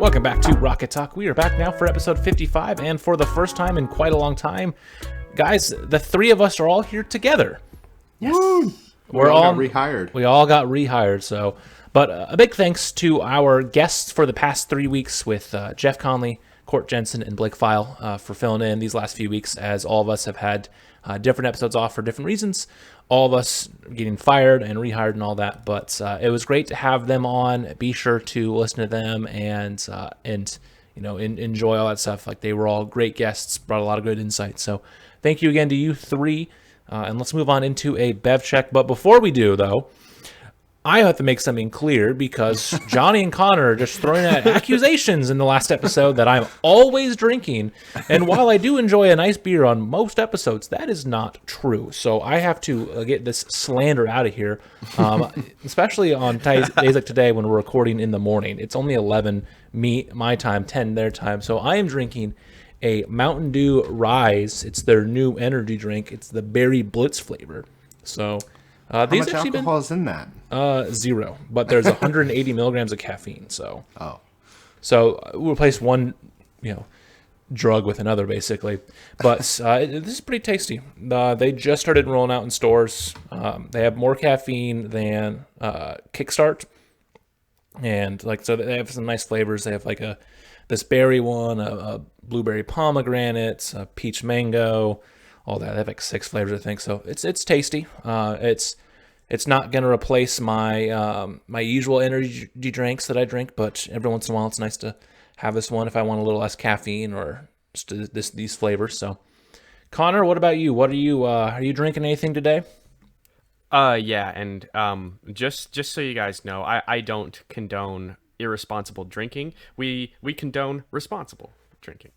Welcome back to Rocket Talk. We are back now for episode 55, and for the first time in quite a long time, guys, the three of us are all here together. Yes. Woo! We all got rehired. We all got rehired, so... But a big thanks to our guests for the past 3 weeks with Jeff Conley, Court Jensen, and Blake File for filling in these last few weeks, as all of us have had different episodes off for different reasons. All of us getting fired and rehired and all that, but it was great to have them on. Be sure to listen to them and enjoy all that stuff. Like, they were all great guests, brought a lot of good insight. So thank you again to you three, and let's move on into a bev check. But before we do, though, I have to make something clear, because Johhny and Connor are just throwing out accusations in the last episode that I'm always drinking. And while I do enjoy a nice beer on most episodes, that is not true. So I have to get this slander out of here, especially on days like today when we're recording in the morning. It's only 11 my time, 10 their time. So I am drinking a Mountain Dew Rise. It's their new energy drink. It's the Berry Blitz flavor. So... How much alcohol is in that? 0, but there's 180 milligrams of caffeine. So we'll replace one, drug with another, basically. But this is pretty tasty. They just started rolling out in stores. They have more caffeine than Kickstart, and so they have some nice flavors. They have this berry one, a blueberry pomegranate, a peach mango. All that. They have 6 flavors, I think. So it's tasty. It's not going to replace my my usual energy drinks that I drink, but every once in a while it's nice to have this one if I want a little less caffeine or just these flavors. So, Connor, what about you? What are you drinking anything today? Yeah, and just so you guys know, I don't condone irresponsible drinking. We condone responsible drinking.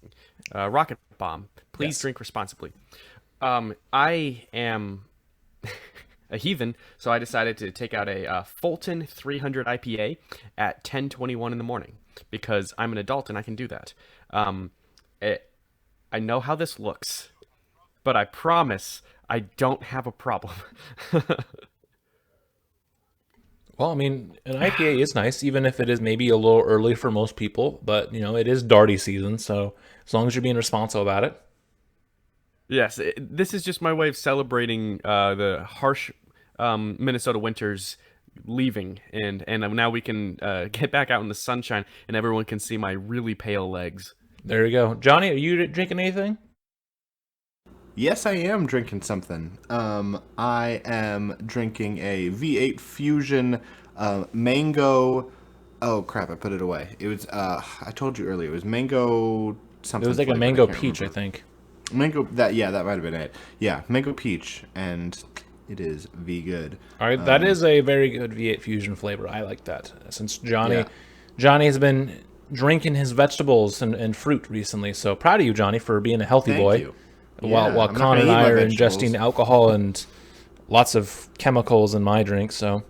Rocket Bomb, please drink responsibly. I am a heathen, so I decided to take out a Fulton 300 IPA at 10:21 in the morning, because I'm an adult and I can do that. I know how this looks, but I promise I don't have a problem. Well, I mean, an IPA is nice, even if it is maybe a little early for most people, but, it is Darty season, so as long as you're being responsible about it. Yes, this is just my way of celebrating the harsh Minnesota winters leaving, and now we can get back out in the sunshine, and everyone can see my really pale legs. There you go. Johhny, are you drinking anything? Yes, I am drinking something. I am drinking a V8 Fusion mango... Oh, crap, I put it away. It was, I told you earlier, it was mango something. It was like a mango peach, remember. I think. Mango, that might have been it. Yeah, mango peach, and it is good. All right, that is a very good V8 Fusion flavor. I like that. Since Johhny has been drinking his vegetables and fruit recently, so proud of you, Johhny, for being a healthy boy. You. While Connor and I are ingesting alcohol and lots of chemicals in my drink. So,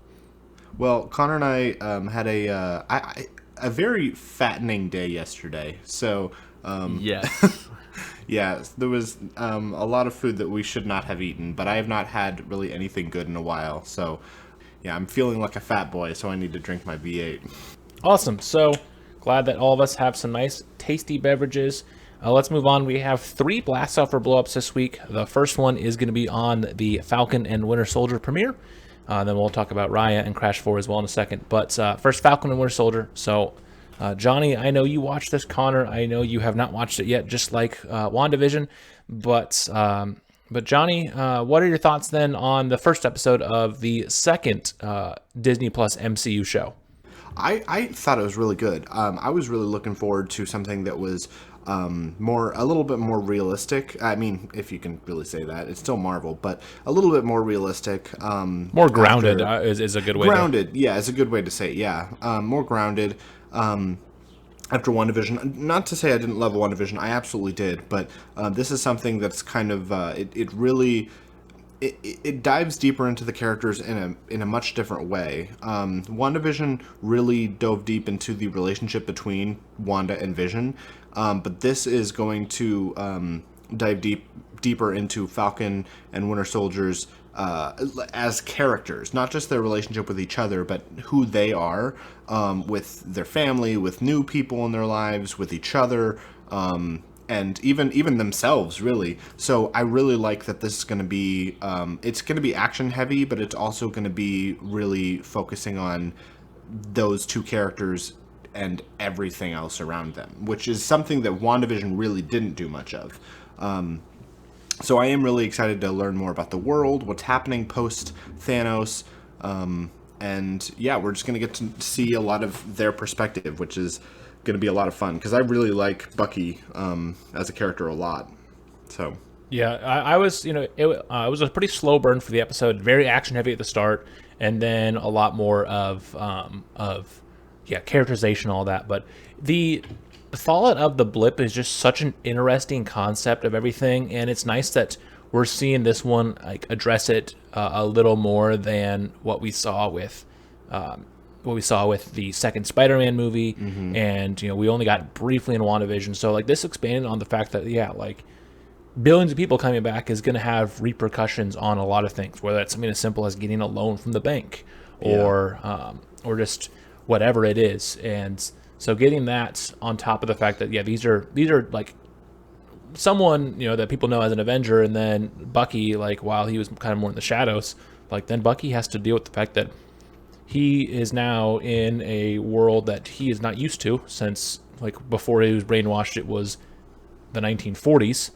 well, Connor and I had a very fattening day yesterday. So, yes. Yeah, there was a lot of food that we should not have eaten, but I have not had really anything good in a while. So, yeah, I'm feeling like a fat boy, so I need to drink my V8. Awesome. So, glad that all of us have some nice, tasty beverages. Let's move on. We have 3 Blast Off or Blow-Ups this week. The first one is going to be on the Falcon and Winter Soldier premiere. Then we'll talk about Raya and Crash 4 as well in a second. But first, Falcon and Winter Soldier. So, Johhny, I know you watched this. Connor, I know you have not watched it yet, just like WandaVision. But Johhny, what are your thoughts then on the first episode of the second Disney Plus MCU show? I thought it was really good. I was really looking forward to something that was a little bit more realistic. I mean, if you can really say that, it's still Marvel, but a little bit more realistic. More grounded is a good way. Grounded, yeah, is a good way to say it. Yeah, more grounded. After WandaVision, not to say I didn't love WandaVision, I absolutely did, but this is something that's kind of it really dives deeper into the characters in a much different way. WandaVision really dove deep into the relationship between Wanda and Vision, but this is going to dive deeper into Falcon and Winter Soldier's as characters, not just their relationship with each other, but who they are with their family, with new people in their lives, with each other, and even themselves, really. So I really like that this is going to be it's going to be action heavy, but it's also going to be really focusing on those two characters and everything else around them, which is something that WandaVision really didn't do much of. So I am really excited to learn more about the world, what's happening post Thanos, and yeah, we're just going to get to see a lot of their perspective, which is going to be a lot of fun, because I really like Bucky as a character a lot. So yeah, I was, it was a pretty slow burn for the episode, very action heavy at the start, and then a lot more of characterization, all that. But the fallout of the blip is just such an interesting concept of everything, and it's nice that we're seeing this one like address it a little more than what we saw with the second Spider-Man movie, and we only got briefly in WandaVision. So like this expanded on the fact that like billions of people coming back is going to have repercussions on a lot of things, whether that's something as simple as getting a loan from the bank or just whatever it is. And so getting that on top of the fact that these are like someone that people know as an Avenger, and then Bucky, like while he was kind of more in the shadows, like then Bucky has to deal with the fact that he is now in a world that he is not used to, since like before he was brainwashed it was the 1940s,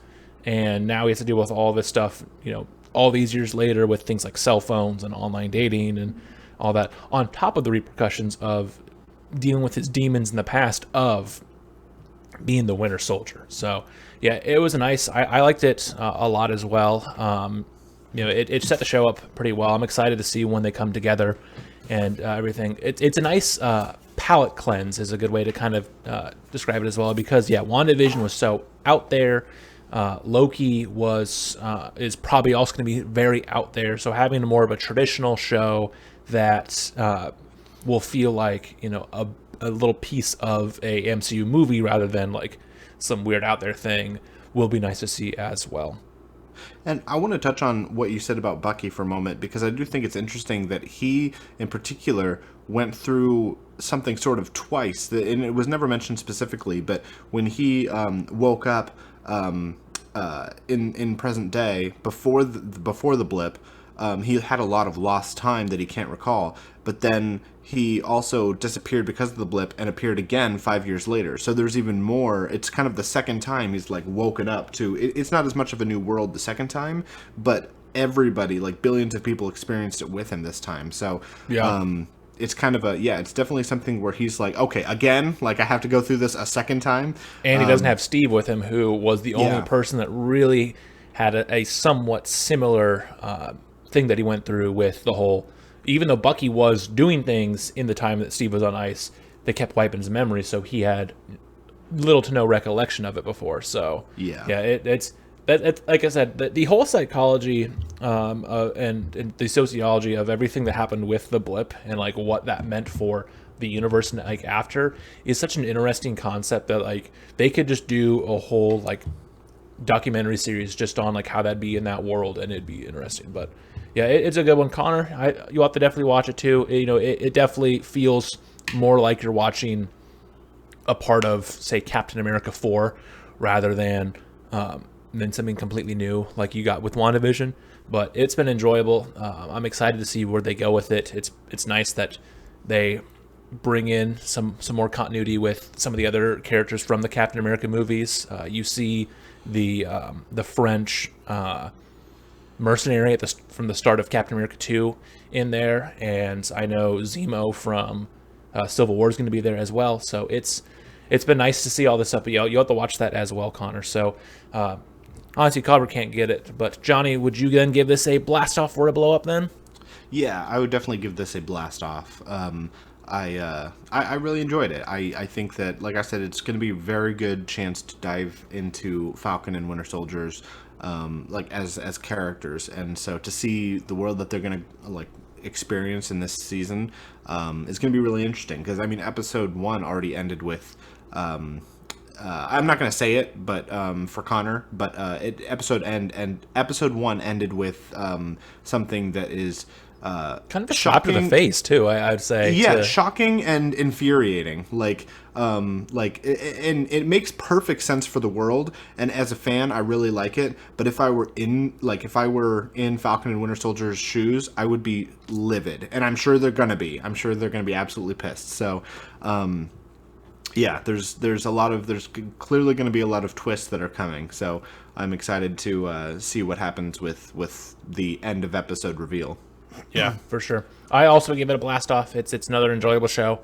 and now he has to deal with all this stuff all these years later with things like cell phones and online dating and all that, on top of the repercussions of dealing with his demons in the past of being the Winter Soldier. So yeah, it was I liked it a lot as well. It set the show up pretty well. I'm excited to see when they come together and everything. It's a nice palate cleanse is a good way to kind of describe it as well, because WandaVision was so out there. Loki is probably also going to be very out there. So having more of a traditional show that will feel like a little piece of a MCU movie rather than like some weird out there thing will be nice to see as well. And I want to touch on what you said about Bucky for a moment, because I do think it's interesting that he, in particular, went through something sort of twice, and it was never mentioned specifically, but when he woke up in present day, before the blip, he had a lot of lost time that he can't recall, but then he also disappeared because of the blip and appeared again 5 years later. So there's even more. It's kind of the second time he's like woken up to. It's not as much of a new world the second time, but everybody, like billions of people, experienced it with him this time. So it's kind of it's definitely something where he's like, okay, again, like I have to go through this a second time. And he doesn't have Steve with him, who was the only person that really had a somewhat similar thing that he went through with the whole. Even though Bucky was doing things in the time that Steve was on ice, they kept wiping his memory, so he had little to no recollection of it before. So it's like I said, the whole psychology and the sociology of everything that happened with the blip and like what that meant for the universe and like after is such an interesting concept that like they could just do a whole like documentary series just on like how that'd be in that world, and it'd be interesting. But yeah, it's a good one, Connor. You'll have to definitely watch it too. It definitely feels more like you're watching a part of, say, Captain America 4 rather than something completely new like you got with WandaVision. But it's been enjoyable. I'm excited to see where they go with it. It's nice that they bring in some more continuity with some of the other characters from the Captain America movies. You see the French mercenary from the start of Captain America 2 in there, and I know Zemo from Civil War is going to be there as well. So it's been nice to see all this stuff. But you'll have to watch that as well, Connor. So honestly, Connor can't get it. But Johhny, would you then give this a blast off or a blow up then? Yeah, I would definitely give this a blast off. I really enjoyed it. I think that, like I said, it's going to be a very good chance to dive into Falcon and Winter Soldiers, like as characters, and so to see the world that they're going to like experience in this season is going to be really interesting. Because I mean, episode 1 already ended with I'm not going to say it, but for Connor, but episode 1 ended with something that is kind of a shot to the face too. I'd say. Yeah, shocking and infuriating. And it makes perfect sense for the world. And as a fan, I really like it. But if I were in Falcon and Winter Soldier's shoes, I would be livid. And I'm sure they're gonna be. I'm sure they're gonna be absolutely pissed. So, yeah, there's clearly going to be a lot of twists that are coming. So I'm excited to see what happens with the end of episode reveal. Yeah, for sure. I also give it a blast off. It's another enjoyable show.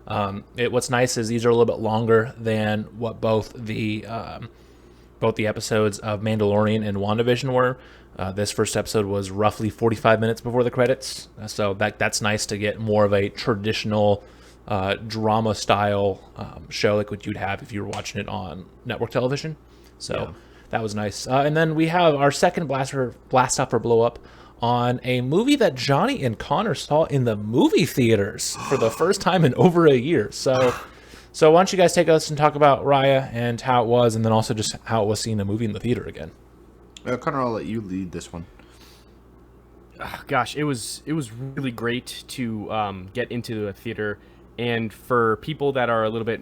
What's nice is these are a little bit longer than what both the episodes of Mandalorian and WandaVision were. This first episode was roughly 45 minutes before the credits, so that's nice to get more of a traditional drama style show like what you'd have if you were watching it on network television. So that was nice. And then we have our second blast off or blow up on a movie that Johhny and Connor saw in the movie theaters for the first time in over a year. So why don't you guys take us and talk about Raya and how it was, and then also just how it was seeing a movie in the theater again. Connor, I'll let you lead this one. Gosh, it was really great to get into the theater. And for people that are a little bit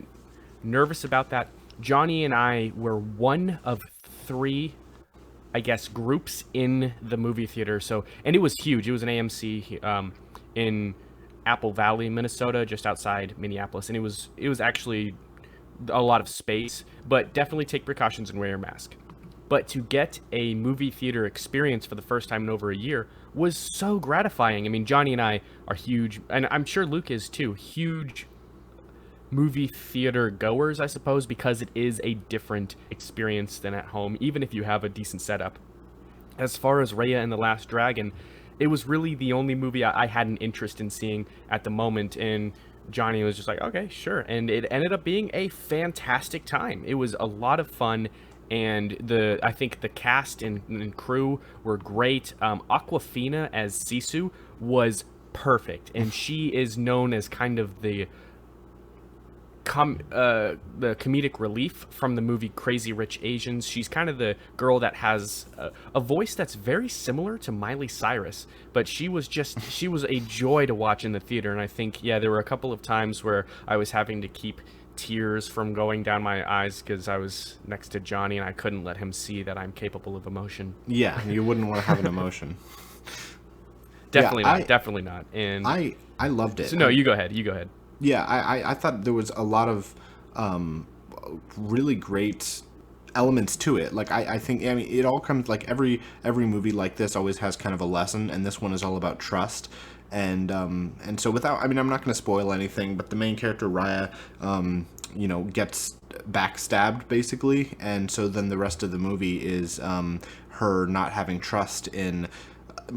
nervous about that, Johhny and I were one of 3, I guess, groups in the movie theater. And it was huge. It was an AMC in Apple Valley, Minnesota, just outside Minneapolis. And it was actually a lot of space, but definitely take precautions and wear your mask. But to get a movie theater experience for the first time in over a year was so gratifying. I mean, Johhny and I are huge, and I'm sure Luke is too, huge movie theater goers, I suppose, because it is a different experience than at home, even if you have a decent setup. As far as Raya and the Last Dragon, it was really the only movie I had an interest in seeing at the moment, and Johhny was just like, okay, sure. And it ended up being a fantastic time. It was a lot of fun. And I think the cast and crew were great. Awkwafina as Sisu was perfect, and she is known as kind of the comedic relief from the movie Crazy Rich Asians. She's kind of the girl that has a voice that's very similar to Miley Cyrus, but she was a joy to watch in the theater. And I think, there were a couple of times where I was having to keep tears from going down my eyes because I was next to Johhny and I couldn't let him see that I'm capable of emotion. Yeah, you wouldn't want to have an emotion. Definitely not. And I loved it. So no, you go ahead. Yeah, I thought there was a lot of really great elements to it. Like I think it all comes, like every movie like this always has kind of a lesson, and this one is all about trust. And so I'm not going to spoil anything, but the main character Raya, gets backstabbed basically, and so then the rest of the movie is her not having trust in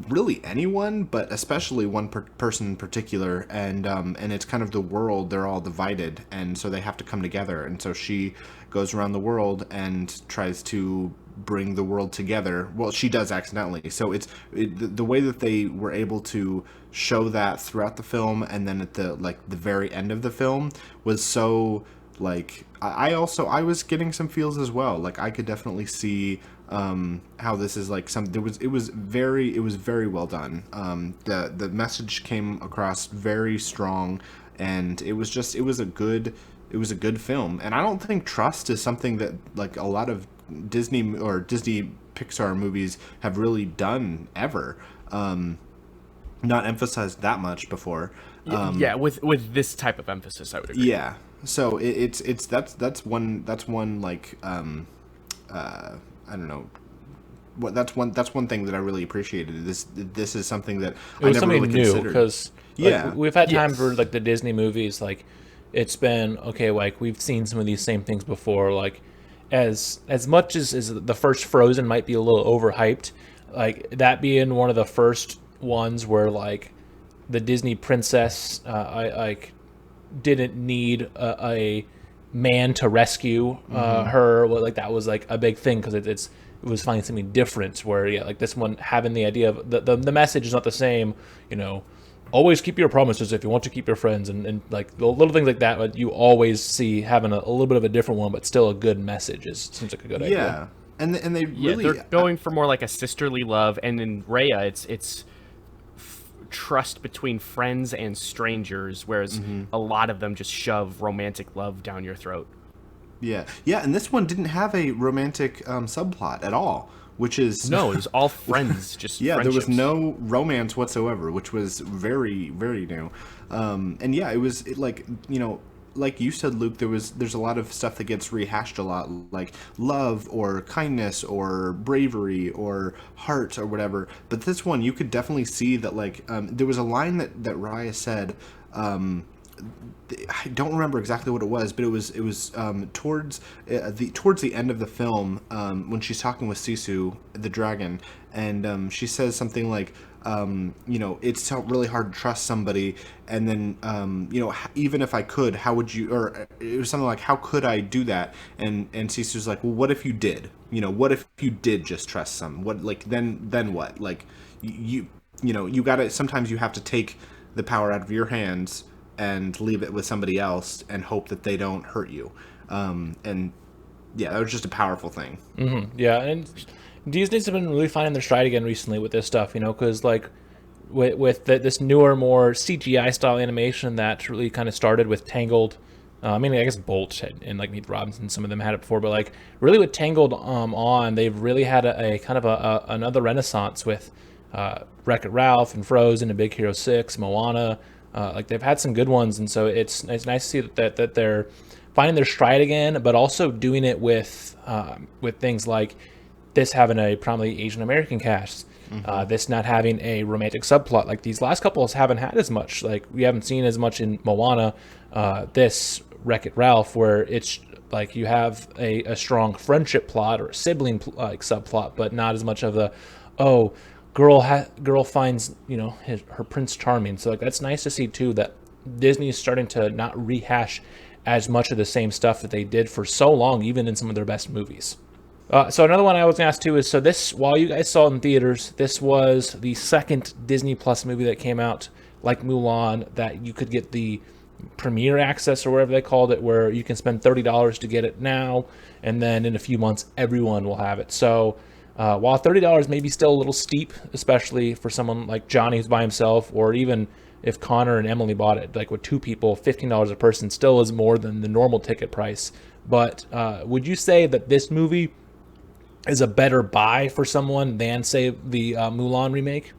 really anyone, but especially one person in particular, and it's kind of the world. They're all divided, and so they have to come together. And so she goes around the world and tries to bring the world together. Well, she does accidentally. So the way that they were able to show that throughout the film, and then at the very end of the film was so I was getting some feels as well. Like I could definitely see how this is it was very well done. The message came across very strong, and it was a good film. And I don't think trust is something that a lot of Disney Pixar movies have really done ever. Not emphasized that much before. With this type of emphasis, I would agree. Yeah. So that's one I don't know. That's one thing that I really appreciated. This is something that I never really considered. Because we've had time for the Disney movies. It's been okay. We've seen some of these same things before. As much as the first Frozen might be a little overhyped, that being one of the first ones where the Disney princess didn't need a man to rescue her. That was a big thing because it was finding something different. Where this one having the idea of the message is not the same. always keep your promises if you want to keep your friends, and like the little things like that. But you always see having a little bit of a different one, but still a good message seems like a good idea. Yeah, and they Yeah, really they're going for more like a sisterly love, and in Raya, it's trust between friends and strangers, whereas a lot of them just shove romantic love down your throat. yeah, and this one didn't have a romantic subplot at all, which is No, it was all friends, just yeah, there was friendships. no romance whatsoever, which was very, very new. And yeah, like, like you said, Luke, there's a lot of stuff that gets rehashed a lot, like love or kindness or bravery or heart or whatever. But this one, you could definitely see that, like, there was a line that Raya said. I don't remember exactly what it was, but it was towards the end of the film, when she's talking with Sisu the dragon, and she says something like, it's really hard to trust somebody, and then even if I could, how would you? Or it was something like, how could I do that? And Sisu's like, well, what if you did? What if you did just trust some? What, like, then what? Like, you gotta, sometimes you have to take the power out of your hands and leave it with somebody else and hope that they don't hurt you. And yeah, that was just a powerful thing. Mm-hmm. Yeah, and Disney's been really finding their stride again recently with this stuff, because like this newer, more CGI style animation that really kind of started with Tangled. I guess Bolt and like Meet the Robinson, some of them had it before, but like really with Tangled they've really had a kind of another renaissance with Wreck-It Ralph and Frozen and Big Hero 6, Moana. Like they've had some good ones, and so it's nice to see that they're finding their stride again, but also doing it with things like this having a prominently Asian American cast, this not having a romantic subplot. Like these last couples haven't had as much. Like we haven't seen as much in Moana, this Wreck-It Ralph, where it's like you have a strong friendship plot or a sibling like subplot, but not as much of the girl finds her Prince Charming. So like that's nice to see too, that Disney is starting to not rehash as much of the same stuff that they did for so long, even in some of their best movies. So another one I was going to ask too is, so this, while you guys saw it in theaters, this was the second Disney Plus movie that came out, like Mulan, that you could get the premiere access or whatever they called it, where you can spend $30 to get it now, and then in a few months everyone will have it. So while $30 may be still a little steep, especially for someone like Johhny who's by himself, or even if Connor and Emily bought it, like with two people, $15 a person still is more than the normal ticket price. But would you say that this movie is a better buy for someone than, say, the Mulan remake?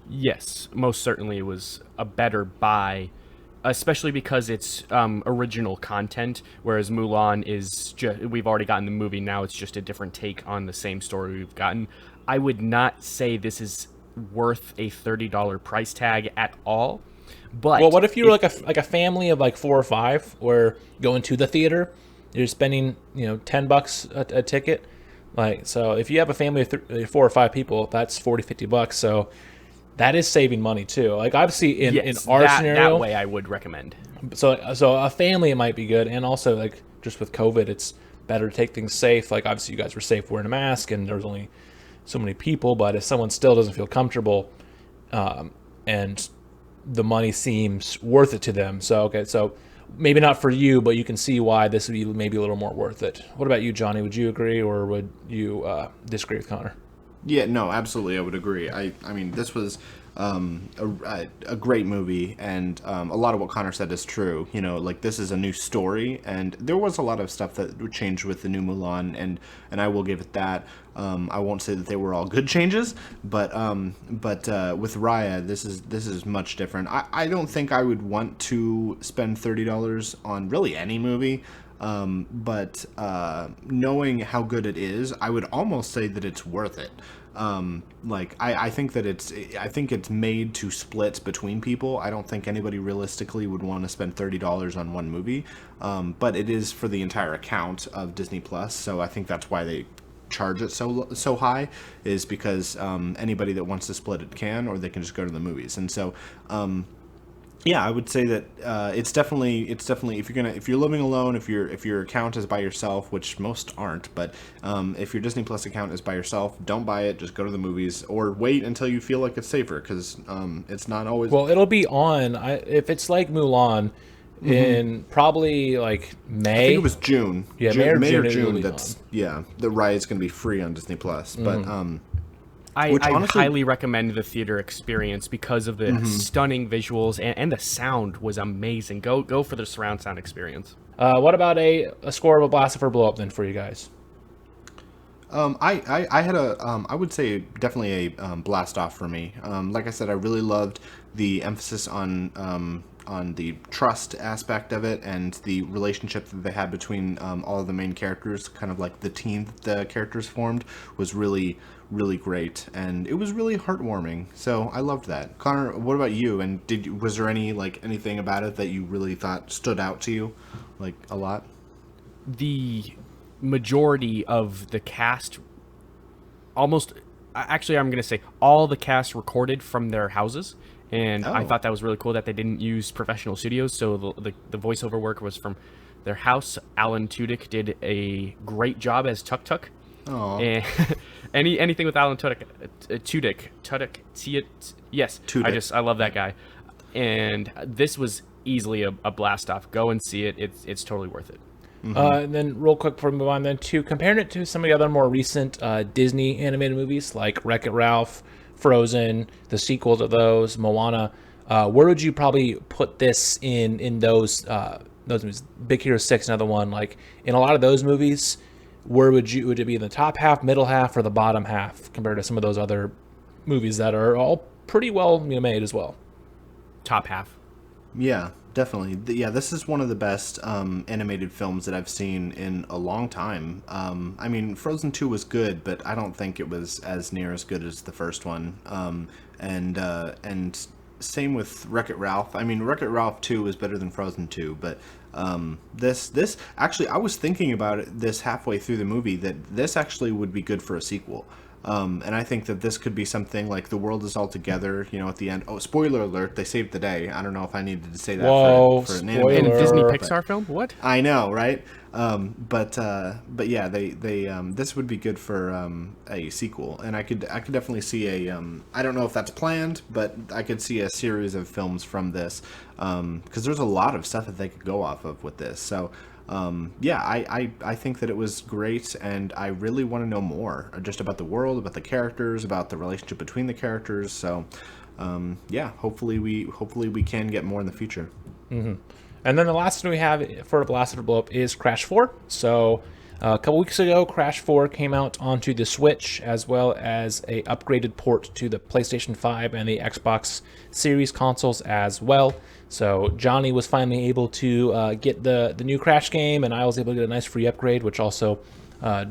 Yes, most certainly it was a better buy, especially because it's original content, whereas Mulan is we've already gotten the movie, now it's just a different take on the same story we've gotten. I would not say this is worth a $30 price tag at all. But well, what if you were like a family of like 4 or 5, where going to the theater, you're spending $10 a ticket. Like, so if you have a family of 4 or 5 people, that's $40-$50. So that is saving money too. Like obviously in our scenario, that way I would recommend. So a family, it might be good, and also like just with COVID, it's better to take things safe. Like obviously you guys were safe wearing a mask, and there's only so many people. But if someone still doesn't feel comfortable, and the money seems worth it to them, so maybe not for you, but you can see why this would be maybe a little more worth it. What about you, Johhny? Would you agree, or would you disagree with Connor? Yeah, no, absolutely, I would agree. I mean, this was a great movie, and a lot of what Connor said is true. Like this is a new story, and there was a lot of stuff that changed with the new Mulan, and I will give it that. I won't say that they were all good changes, but with Raya, this is much different. I don't think I would want to spend $30 on really any movie. But knowing how good it is, I would almost say that it's worth it. I think that it's made to split between people. I don't think anybody realistically would want to spend $30 on one movie. But it is for the entire account of Disney Plus, so I think that's why they charge it so high, is because anybody that wants to split it can, or they can just go to the movies. And so Yeah, I would say that it's definitely if you're living alone, if your account is by yourself, which most aren't, but if your Disney Plus account is by yourself, don't buy it. Just go to the movies or wait until you feel like it's safer, because it's not always. Well, it'll be on. If it's like Mulan, in probably like I think May. it was June. Yeah, May or June it'll June. be That's on. yeah. The Raya is going to be free on Disney Plus, but I which honestly, highly recommend the theater experience because of the stunning visuals and the sound was amazing. Go for the surround sound experience. What about a score of a blast for blow up then for you guys? I had I would say definitely a blast off for me. Like I said, I really loved the emphasis on the trust aspect of it and the relationship that they had between all of the main characters. Kind of like the team that the characters formed was really, really great, and it was really heartwarming. So I loved that. Connor, what about you? And was there anything about it that you really thought stood out to you, like a lot? The majority of the cast, almost, actually I'm going to say all the cast recorded from their houses, and I thought that was really cool that they didn't use professional studios, so the voiceover work was from their house. Alan Tudyk did a great job as Tuk Tuk. And anything with Alan Tudyk, yes, Tudyk. I love that guy, and this was easily a blast off. Go and see it. It's totally worth it. And then real quick before we move on then to comparing it to some of the other more recent Disney animated movies like Wreck-It Ralph, Frozen, the sequel to those, Moana, where would you probably put this in those movies? Big Hero 6, another one. Like in a lot of those movies, where would it be in the top half, middle half, or the bottom half compared to some of those other movies that are all pretty well made as well? Top half. Yeah, definitely. Yeah, this is one of the best animated films that I've seen in a long time. I mean, Frozen 2 was good, but I don't think it was as near as good as the first one. And same with Wreck-It Ralph. I mean, Wreck-It Ralph 2 was better than Frozen 2, but this actually, I was thinking about this halfway through the movie, that this actually would be good for a sequel. And I think that this could be something like The World Is All Together, at the end. Oh, spoiler alert, they saved the day. I don't know if I needed to say that for an spoiler. In a animated Disney film, Pixar film? What? I know, right? But yeah, they this would be good for a sequel, and I could definitely see I don't know if that's planned, but I could see a series of films from this, because there's a lot of stuff that they could go off of with this. So yeah, I think that it was great, and I really want to know more just about the world, about the characters, about the relationship between the characters. So yeah, hopefully we can get more in the future. And then the last one we have for a Blast or Blow Up is Crash 4. So a couple weeks ago, Crash 4 came out onto the Switch, as well as a upgraded port to the PlayStation 5 and the Xbox Series consoles as well. So Johhny was finally able to get the new Crash game, and I was able to get a nice free upgrade, which also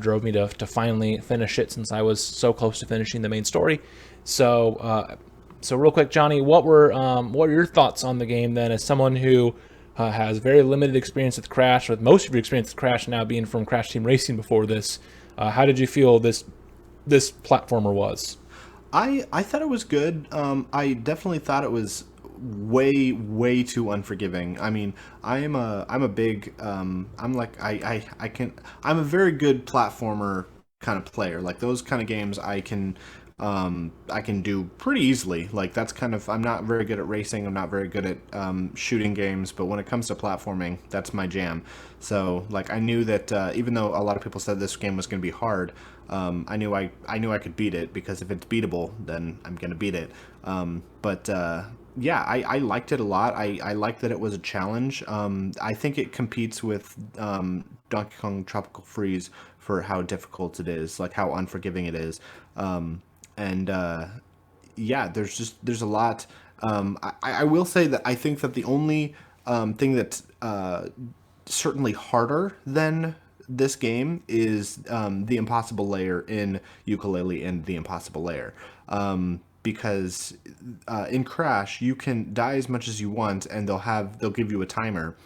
drove me to finally finish it, since I was so close to finishing the main story. So real quick, Johhny, what were your thoughts on the game then, as someone who has very limited experience with Crash, with most of your experience with Crash now being from Crash Team Racing before this? How did you feel this platformer was? I thought it was good. I definitely thought it was way too unforgiving. I mean, I'm a big I'm a very good platformer kind of player. Like those kind of games I can do pretty easily. Like that's kind of, I'm not very good at racing. I'm not very good at shooting games, but when it comes to platforming, that's my jam. So like I knew that even though a lot of people said this game was going to be hard, I knew I could beat it, because if it's beatable, then I'm going to beat it. Yeah, I liked it a lot. I liked that it was a challenge. I think it competes with Donkey Kong Tropical Freeze for how difficult it is, like how unforgiving it is. Yeah, there's a lot. I will say that I think that the only thing that's certainly harder than this game is the impossible layer in Yooka-Laylee and the impossible layer. Because in Crash you can die as much as you want, and they'll give you a timer,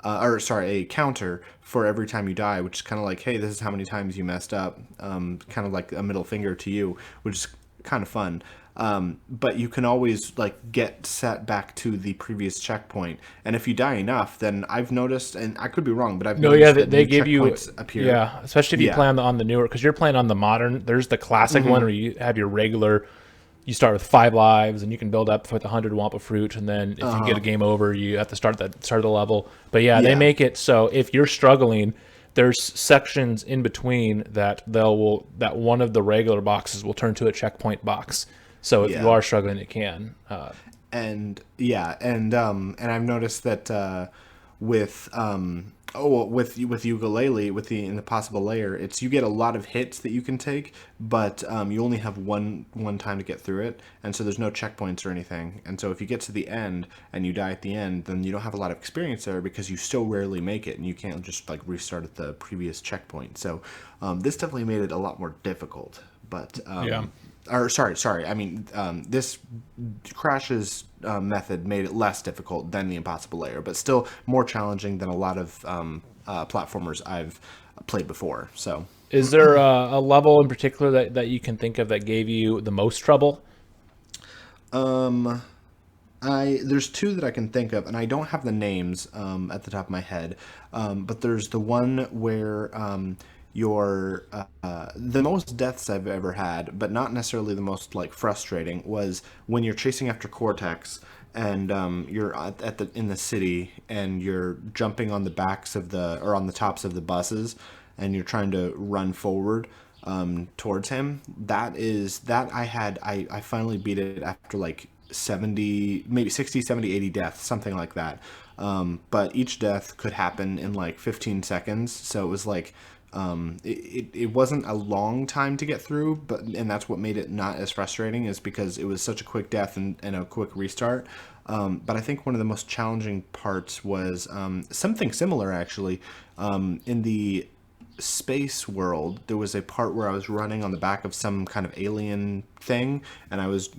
a counter for every time you die, which is kind of like, hey, this is how many times you messed up, kind of like a middle finger to you, which is kind of fun. But you can always like get set back to the previous checkpoint, and if you die enough, then I've noticed, and I could be wrong, but I've noticed that they new give you checkpoints appear. especially if you play on the newer, because you're playing on the modern. There's the classic one where you have your regular. You start with 5 lives, and you can build up with 100 Wampa fruit, and then if you get a game over, you have to start of the level. But they make it so if you're struggling, there's sections in between that that one of the regular boxes will turn to a checkpoint box. So if you are struggling, it can. And I've noticed that with ukulele, in the possible layer, you get a lot of hits that you can take, but you only have one time to get through it, and so there's no checkpoints or anything. And so if you get to the end and you die at the end, then you don't have a lot of experience there because you so rarely make it, and you can't just like restart at the previous checkpoint. So this definitely made it a lot more difficult. But or sorry. I mean, this Crash's method made it less difficult than the impossible layer, but still more challenging than a lot of platformers I've played before. So, is there a level in particular that you can think of that gave you the most trouble? There's 2 that I can think of, and I don't have the names at the top of my head. But there's the one where the most deaths I've ever had, but not necessarily the most like frustrating, was when you're chasing after Cortex and you're in the city and you're jumping on the backs of on the tops of the buses and you're trying to run forward towards him. I finally beat it after like 70, maybe 60, 70, 80 deaths, something like that. But each death could happen in like 15 seconds, so it was like it wasn't a long time to get through, and that's what made it not as frustrating, is because it was such a quick death and a quick restart. But I think one of the most challenging parts was something similar, actually. In the space world, there was a part where I was running on the back of some kind of alien thing, and I was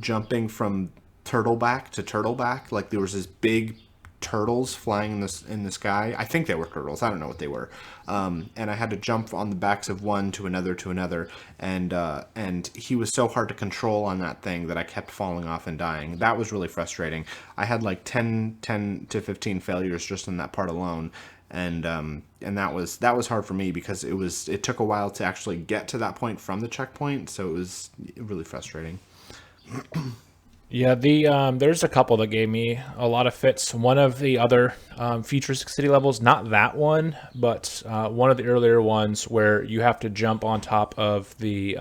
jumping from turtleback to turtleback. Like there was this big turtles flying in the sky. I think they were turtles. I don't know what they were. And I had to jump on the backs of one to another, and he was so hard to control on that thing that I kept falling off and dying. That was really frustrating. I had like 10 to 15 failures just in that part alone. And that was hard for me because it took a while to actually get to that point from the checkpoint, so it was really frustrating. Yeah, there's a couple that gave me a lot of fits. One of the other futuristic city levels, not that one, but one of the earlier ones where you have to jump on top of the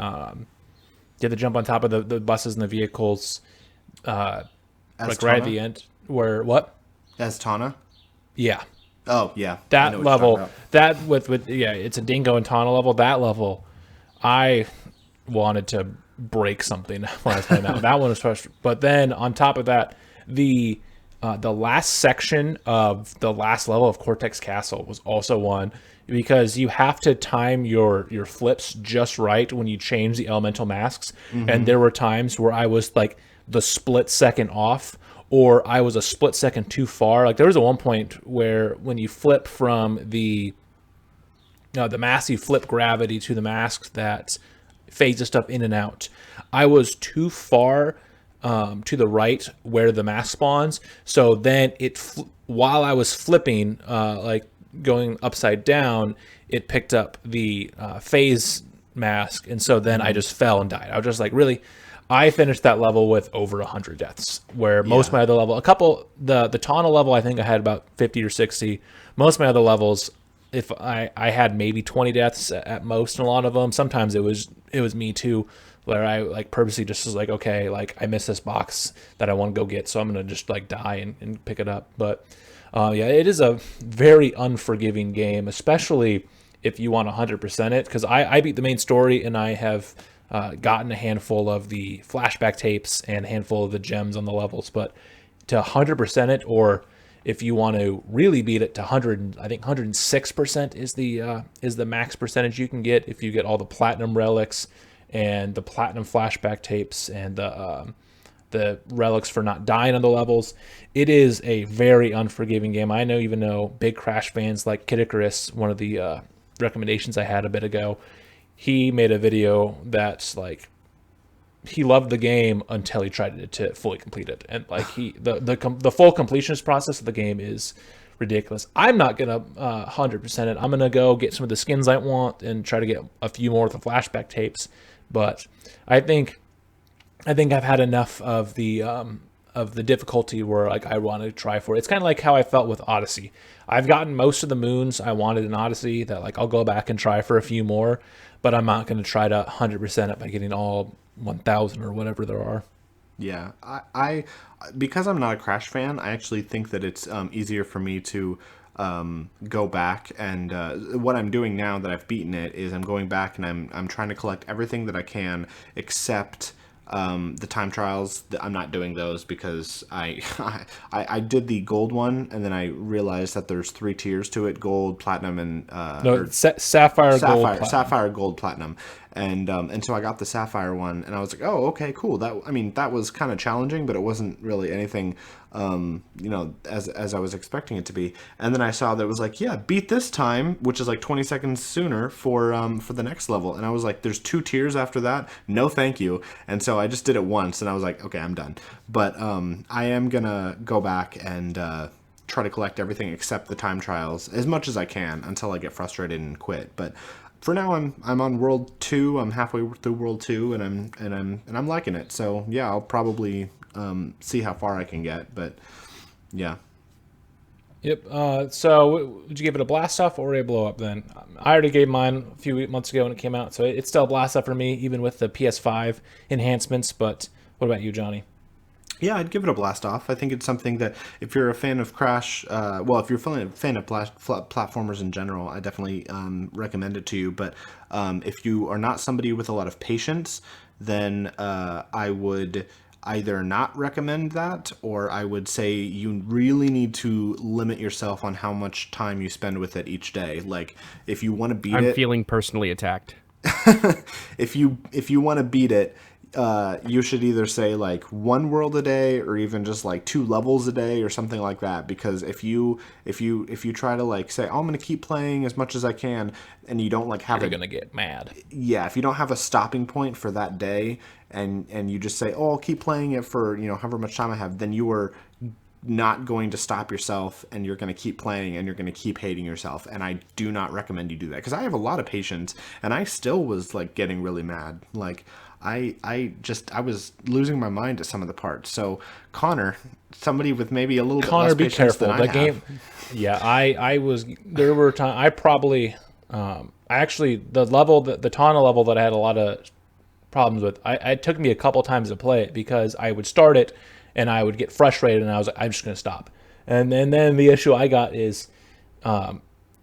the buses and the vehicles, like right at the end. Where what? As Tana? Yeah. Oh yeah. That level, that with it's a Dingo and Tana level. That level, I wanted to break something when I was playing that. That one was frustrating. But then on top of that, the last section of the last level of Cortex Castle was also one, because you have to time your flips just right when you change the elemental masks. Mm-hmm. And there were times where I was like the split second off, or I was a split second too far. Like there was at one point where when you flip from the mask, you flip gravity to the mask that phases stuff in and out. I was too far to the right where the mask spawns. So then while I was flipping, like going upside down, it picked up the phase mask. And so then I just fell and died. I was just like, really? I finished that level with over 100 deaths, where most of my other level, the Tana level, I think I had about 50 or 60. Most of my other levels, if I had maybe 20 deaths at most in a lot of them. Sometimes it was me too, where I like purposely just was like, okay, like I missed this box that I want to go get, so I'm going to just like die and pick it up. But it is a very unforgiving game, especially if you want 100% it, because I beat the main story and I have gotten a handful of the flashback tapes and a handful of the gems on the levels, but to 100% it, or if you want to really beat it to 100, I think 106% is the max percentage you can get if you get all the platinum relics and the platinum flashback tapes and the relics for not dying on the levels. It is a very unforgiving game. I know, even though big Crash fans like Kid Icarus, one of the recommendations I had a bit ago, he made a video that's like he loved the game until he tried to fully complete it, and like the full completionist process of the game is ridiculous. I'm not gonna 100% it. I'm gonna go get some of the skins I want and try to get a few more of the flashback tapes, but I think I've had enough of the difficulty where like I want to try for it. It's kind of like how I felt with Odyssey. I've gotten most of the moons I wanted in Odyssey that like I'll go back and try for a few more, but I'm not going to try to 100% it by getting all 1,000 or whatever there are. Yeah, I because I'm not a Crash fan, I actually think that it's easier for me to go back and what I'm doing now that I've beaten it is I'm going back and I'm trying to collect everything that I can except the time trials. I'm not doing those because I did the gold one and then I realized that there's 3 tiers to it: gold, platinum, and sapphire, gold, platinum. Sapphire, gold, platinum. And so I got the sapphire one and I was like, oh, okay, cool. That was kind of challenging, but it wasn't really anything as I was expecting it to be. And then I saw that it was like, yeah, beat this time, which is like 20 seconds sooner for the next level. And I was like, there's 2 tiers after that. No, thank you. And so I just did it once and I was like, okay, I'm done. But I am gonna go back and try to collect everything except the time trials as much as I can until I get frustrated and quit. But for now, I'm on World 2. I'm halfway through World 2, and I'm liking it. So yeah, I'll probably see how far I can get. But yeah. Yep. So would you give it a blast off or a blow up then? I already gave mine a few months ago when it came out, so it's still a blast off for me, even with the PS5 enhancements. But what about you, Johhny? Yeah, I'd give it a blast off. I think it's something that if you're a fan of Crash, if you're a fan of platformers in general, I definitely recommend it to you. But if you are not somebody with a lot of patience, then I would either not recommend that, or I would say you really need to limit yourself on how much time you spend with it each day. Like, if you want to beat it... I'm feeling personally attacked. If you want to beat it, you should either say like 1 world a day or even just like 2 levels a day or something like that. Because if you try to like say, oh, I'm going to keep playing as much as I can, and you don't like have You're going to get mad. Yeah, if you don't have a stopping point for that day and you just say, oh, I'll keep playing it for, however much time I have, then you are not going to stop yourself and you're going to keep playing and you're going to keep hating yourself. And I do not recommend you do that, because I have a lot of patience and I still was like getting really mad. Like I was losing my mind at some of the parts. So Connor, somebody with maybe a little bit less patience careful. than I have. Game, yeah, I was, there were times I probably, actually the Tana level that I had a lot of problems with, it took me a couple times to play it because I would start it and I would get frustrated and I was like, I'm just going to stop. And then the issue I got is,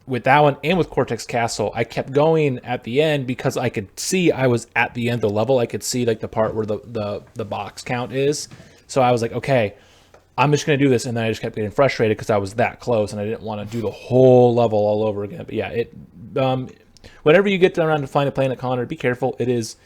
with that one and with Cortex Castle, I kept going at the end because I could see I was at the end of the level. I could see like the part where the box count is. So I was like, okay, I'm just going to do this. And then I just kept getting frustrated because I was that close and I didn't want to do the whole level all over again. But yeah, whenever you get around to playing it, Connor, be careful. It is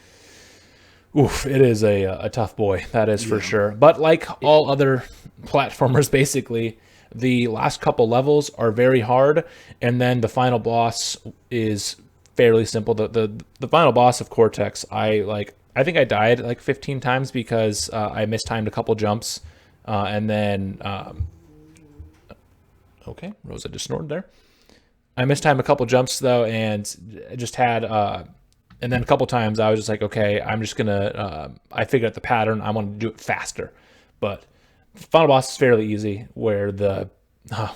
a tough boy. That is for sure. But like all other platformers, basically, the last couple levels are very hard, and then the final boss is fairly simple. The final boss of Cortex, I think I died like 15 times because I mistimed a couple jumps, and then okay, Rosa just snorted there. I mistimed a couple jumps though, and just had and then a couple times I was just like, okay, I'm just gonna I figured out the pattern. I want to do it faster, but final boss is fairly easy, where the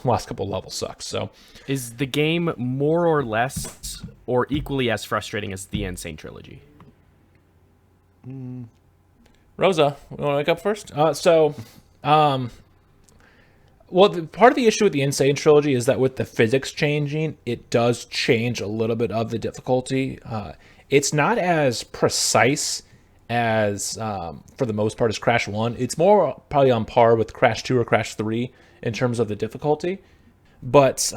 last couple levels suck. So, is the game more or less or equally as frustrating as the Insane Trilogy? Rosa, you want to wake up first? Part of the issue with the Insane Trilogy is that with the physics changing, it does change a little bit of the difficulty. It's not as precise as, for the most part, as Crash 1. It's more probably on par with Crash 2 or Crash 3 in terms of the difficulty. But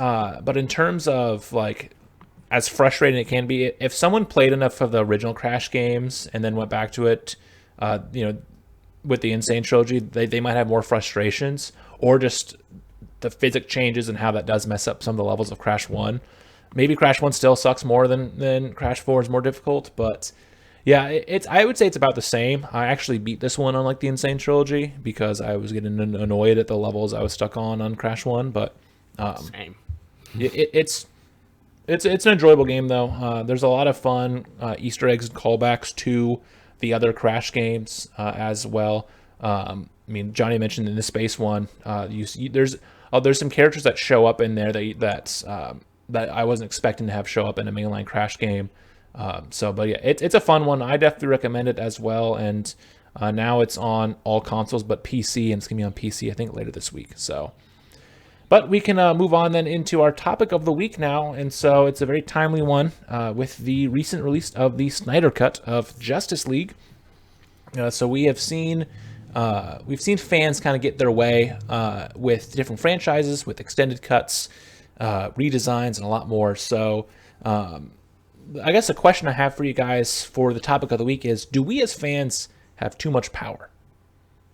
in terms of, like, as frustrating it can be, if someone played enough of the original Crash games and then went back to it, with the Insane Trilogy, they might have more frustrations, or just the physics changes and how that does mess up some of the levels of Crash 1. Maybe Crash 1 still sucks more than Crash 4 is more difficult, but... Yeah, it's. I would say it's about the same. I actually beat this one on like the Insane Trilogy because I was getting annoyed at the levels I was stuck on Crash 1. But Same. it's an enjoyable game though. There's a lot of fun Easter eggs and callbacks to the other Crash games as well. I mean, Johhny mentioned in the space one, there's some characters that show up in there that I wasn't expecting to have show up in a mainline Crash game. But yeah, it's a fun one. I definitely recommend it as well. And now it's on all consoles but PC, and it's gonna be on PC I think later this week. So. But we can move on then into our topic of the week now, and so it's a very timely one with the recent release of the Snyder Cut of Justice League. So we've seen fans kind of get their way with different franchises, with extended cuts, redesigns, and a lot more. So I guess a question I have for you guys for the topic of the week is: do we as fans have too much power?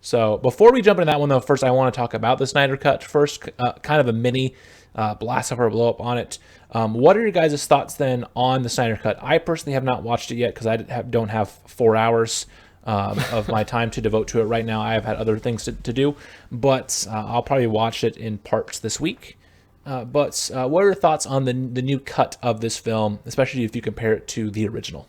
So before we jump into that one, though, first I want to talk about the Snyder Cut. First, kind of a mini blast up or blow up on it. What are your guys' thoughts then on the Snyder Cut? I personally have not watched it yet because I don't have 4 hours of my time to devote to it right now. I have had other things to do, but I'll probably watch it in parts this week. But what are your thoughts on the new cut of this film, especially if you compare it to the original?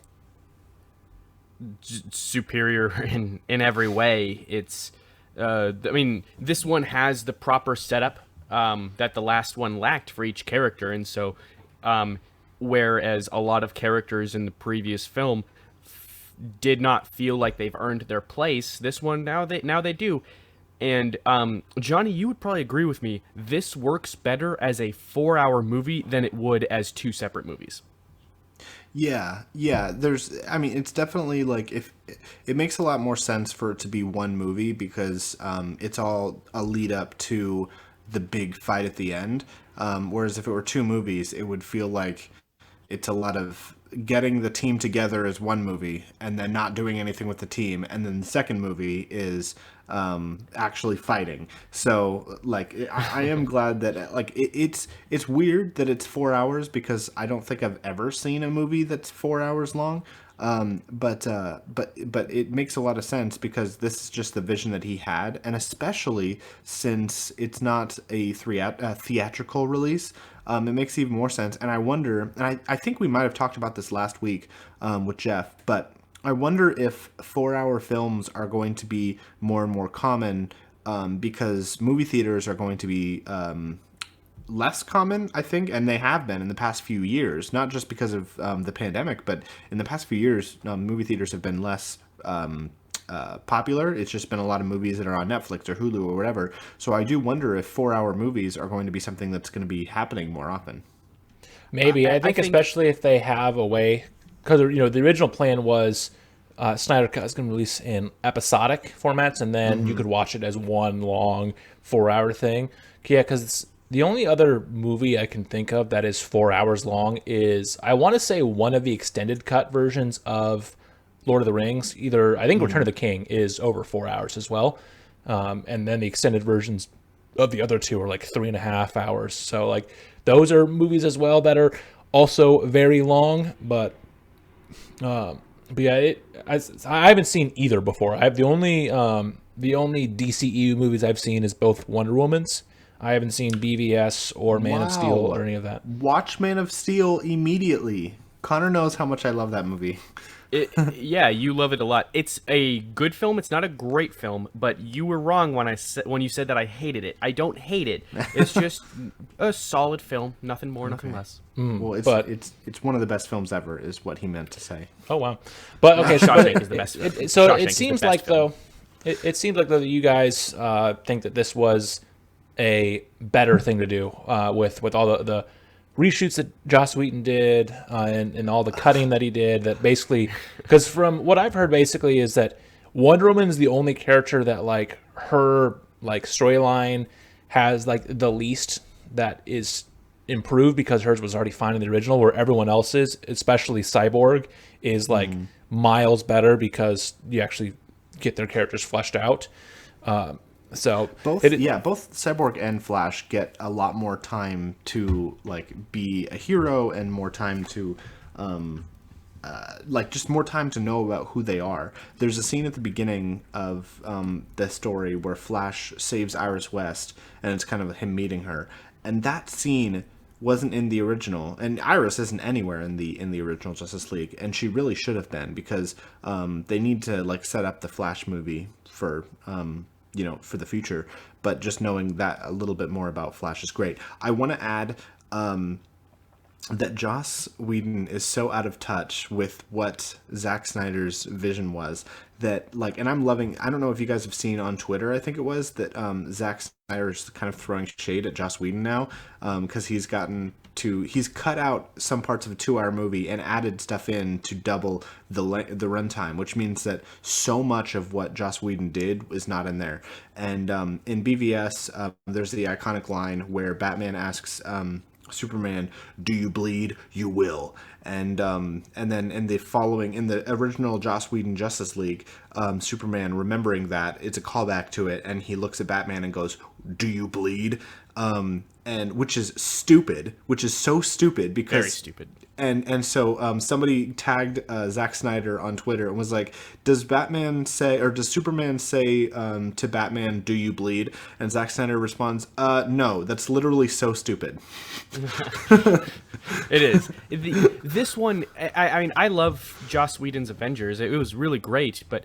Superior in every way. It's I mean, this one has the proper setup that the last one lacked for each character, and so whereas a lot of characters in the previous film did not feel like they've earned their place, this one now they do. And Johhny, you would probably agree with me, this works better as a 4-hour movie than it would as 2 separate movies. Yeah. It's definitely like, if it makes a lot more sense for it to be one movie because it's all a lead up to the big fight at the end. Whereas if it were 2 movies, it would feel like it's a lot of getting the team together as one movie and then not doing anything with the team, and then the second movie is actually fighting. So like I am glad that like it's weird that it's 4 hours because I don't think I've ever seen a movie that's 4 hours long. But it makes a lot of sense because this is just the vision that he had, and especially since it's not a theatrical release, it makes even more sense. And I wonder, and I think we might have talked about this last week with Jeff, but I wonder if 4-hour films are going to be more and more common because movie theaters are going to be less common, I think, and they have been in the past few years, not just because of the pandemic, but in the past few years, movie theaters have been less popular. It's just been a lot of movies that are on Netflix or Hulu or whatever. So I do wonder if 4-hour movies are going to be something that's going to be happening more often. Maybe. I think especially if they have a way, because the original plan was Snyder Cut is going to release in episodic formats, and then you could watch it as one long 4-hour thing. Yeah, because the only other movie I can think of that is 4 hours long is, I want to say, one of the extended cut versions of Lord of the Rings. I think Return of the King is over 4 hours as well. And then the extended versions of the other 2 are like 3.5 hours. So like those are movies as well that are also very long, but yeah, I haven't seen either before. I have the only DCEU movies I've seen is both Wonder Woman's. I haven't seen BVS or Man of Steel or any of that. Watch Man of Steel immediately. Connor knows how much I love that movie. Yeah, you love it a lot. It's a good film. It's not a great film, but you were wrong when you said that I hated it. I don't hate it. It's just a solid film. Nothing more, nothing less. Well, it's one of the best films ever, is what he meant to say. Oh wow! But okay, Shawshank is the best. It seems like though, it seems like though that you guys think that this was a better thing to do with all the reshoots that Joss Whedon did and all the cutting that he did. That basically, because from what I've heard, basically is that Wonder Woman is the only character that like her like storyline has like the least that is improved because hers was already fine in the original, where everyone else's, especially Cyborg, is like miles better because you actually get their characters fleshed out. So both Cyborg and Flash get a lot more time to like be a hero and more time to like just more time to know about who they are. There's a scene at the beginning of the story where Flash saves Iris West, and it's kind of him meeting her. And that scene wasn't in the original, and Iris isn't anywhere in the original Justice League, and she really should have been, because they need to like set up the Flash movie for for the future. But just knowing that a little bit more about Flash is great. I want to add that Joss Whedon is so out of touch with what Zack Snyder's vision was, that like, and I'm loving, I don't know if you guys have seen on Twitter, I think it was, that Zack Snyder's kind of throwing shade at Joss Whedon now, because he's cut out some parts of a 2-hour movie and added stuff in to double the runtime, which means that so much of what Joss Whedon did is not in there. And in BVS, there's the iconic line where Batman asks Superman, "Do you bleed? You will." And then in the original Joss Whedon Justice League, Superman, remembering that, it's a callback to it, and he looks at Batman and goes, "Do you bleed?" And which is so stupid, because very stupid. And so somebody tagged Zack Snyder on Twitter and was like, does Superman say to Batman, "Do you bleed?" And Zack Snyder responds, no, that's literally so stupid. It is. This one, I mean, I love Joss Whedon's Avengers. It was really great, but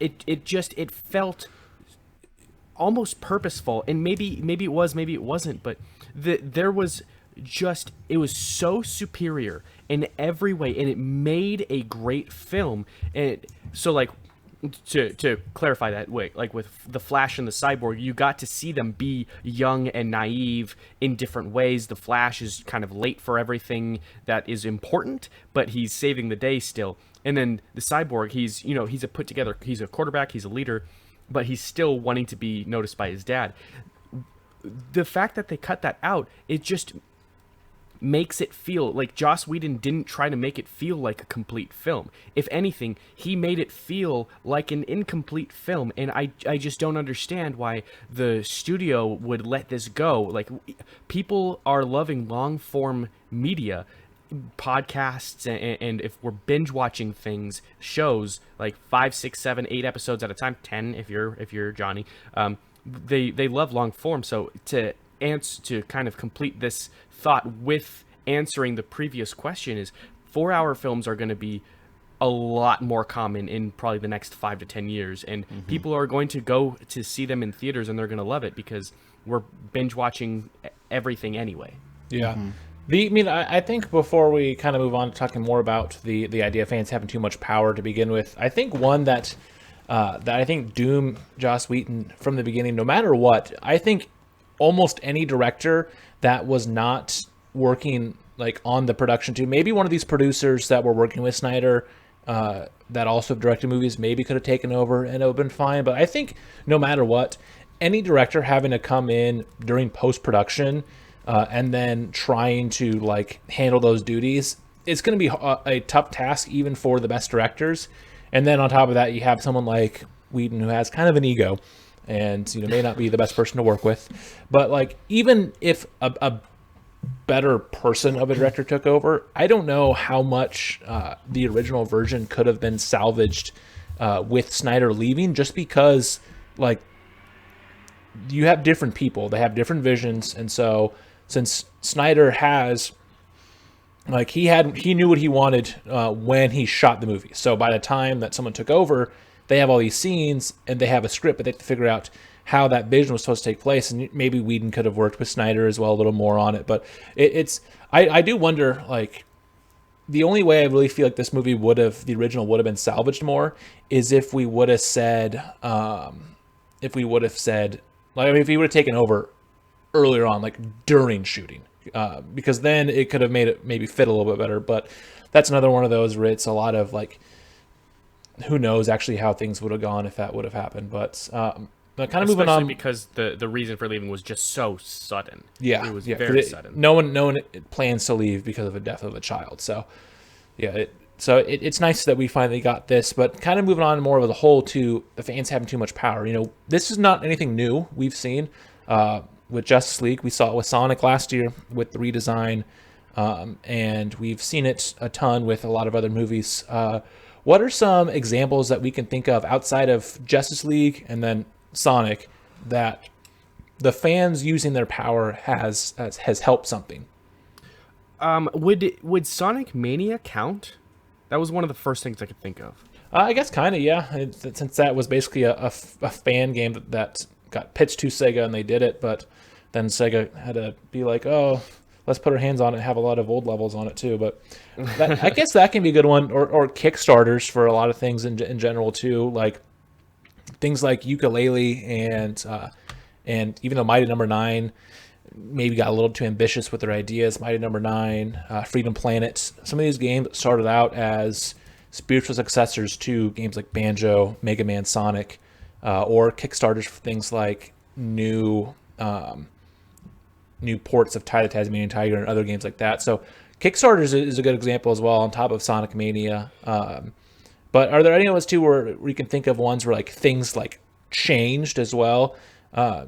it felt almost purposeful, and maybe it was, maybe it wasn't, but it was so superior in every way, and it made a great film. And so, like, to clarify that, like with the Flash and the Cyborg, you got to see them be young and naive in different ways. The Flash is kind of late for everything that is important, but he's saving the day still. And then the Cyborg, he's a quarterback, he's a leader, but he's still wanting to be noticed by his dad. The fact that they cut that out, it just makes it feel like Joss Whedon didn't try to make it feel like a complete film. If anything, he made it feel like an incomplete film, and I just don't understand why the studio would let this go. Like, people are loving long-form media, podcasts, and if we're binge watching things, shows like 5, 6, 7, 8 episodes at a time, 10 if you're Johnny, they love long form. So to kind of complete this thought with answering the previous question, is 4-hour films are going to be a lot more common in probably the next 5 to 10 years, and people are going to go to see them in theaters, and they're going to love it because we're binge watching everything anyway. Yeah. I think before we kind of move on to talking more about the idea of fans having too much power to begin with, I think one that I think doomed Joss Whedon from the beginning, no matter what. I think almost any director that was not working like on the production team, maybe one of these producers that were working with Snyder that also directed movies, maybe could have taken over and it would have been fine. But I think no matter what, any director having to come in during post-production and then trying to like handle those duties, it's going to be a tough task even for the best directors. And then on top of that, you have someone like Whedon who has kind of an ego and may not be the best person to work with. But like, even if a better person of a director took over, I don't know how much the original version could have been salvaged with Snyder leaving, just because like you have different people, they have different visions. And so since Snyder has like he knew what he wanted when he shot the movie, so by the time that someone took over, they have all these scenes and they have a script, but they have to figure out how that vision was supposed to take place. And maybe Whedon could have worked with Snyder as well a little more on it. But I do wonder, like, the only way I really feel like this movie the original would have been salvaged more is if we would have said, if he would have taken over earlier on, like during shooting, because then it could have made it maybe fit a little bit better. But that's another one of those where it's a lot of like, who knows actually how things would have gone if that would have happened. But kind of moving on, because the reason for leaving was just so sudden. Yeah, it was very sudden. No one plans to leave because of the death of a child. So yeah, it's nice that we finally got this. But kind of moving on more of the whole to the fans having too much power. This is not anything new. We've seen with Justice League. We saw it with Sonic last year with the redesign. and we've seen it a ton with a lot of other movies. What are some examples that we can think of outside of Justice League and then Sonic that the fans using their power has helped something? Would Sonic Mania count? That was one of the first things I could think of. I guess kind of, yeah. Since that was basically a fan game that got pitched to Sega and they did it, but then Sega had to be like, oh, let's put our hands on it and have a lot of old levels on it too. But I guess that can be a good one, or Kickstarters for a lot of things in general too, like things like Yooka-Laylee and even though Mighty Number 9 maybe got a little too ambitious with their ideas, Mighty Number 9, Freedom Planet, some of these games started out as spiritual successors to games like Banjo, Mega Man, Sonic, or Kickstarters for things like new ports of Tide of Tasmanian Tiger and other games like that. So Kickstarters is a good example as well on top of Sonic Mania. But are there any of those too where you can think of ones where like things like changed as well?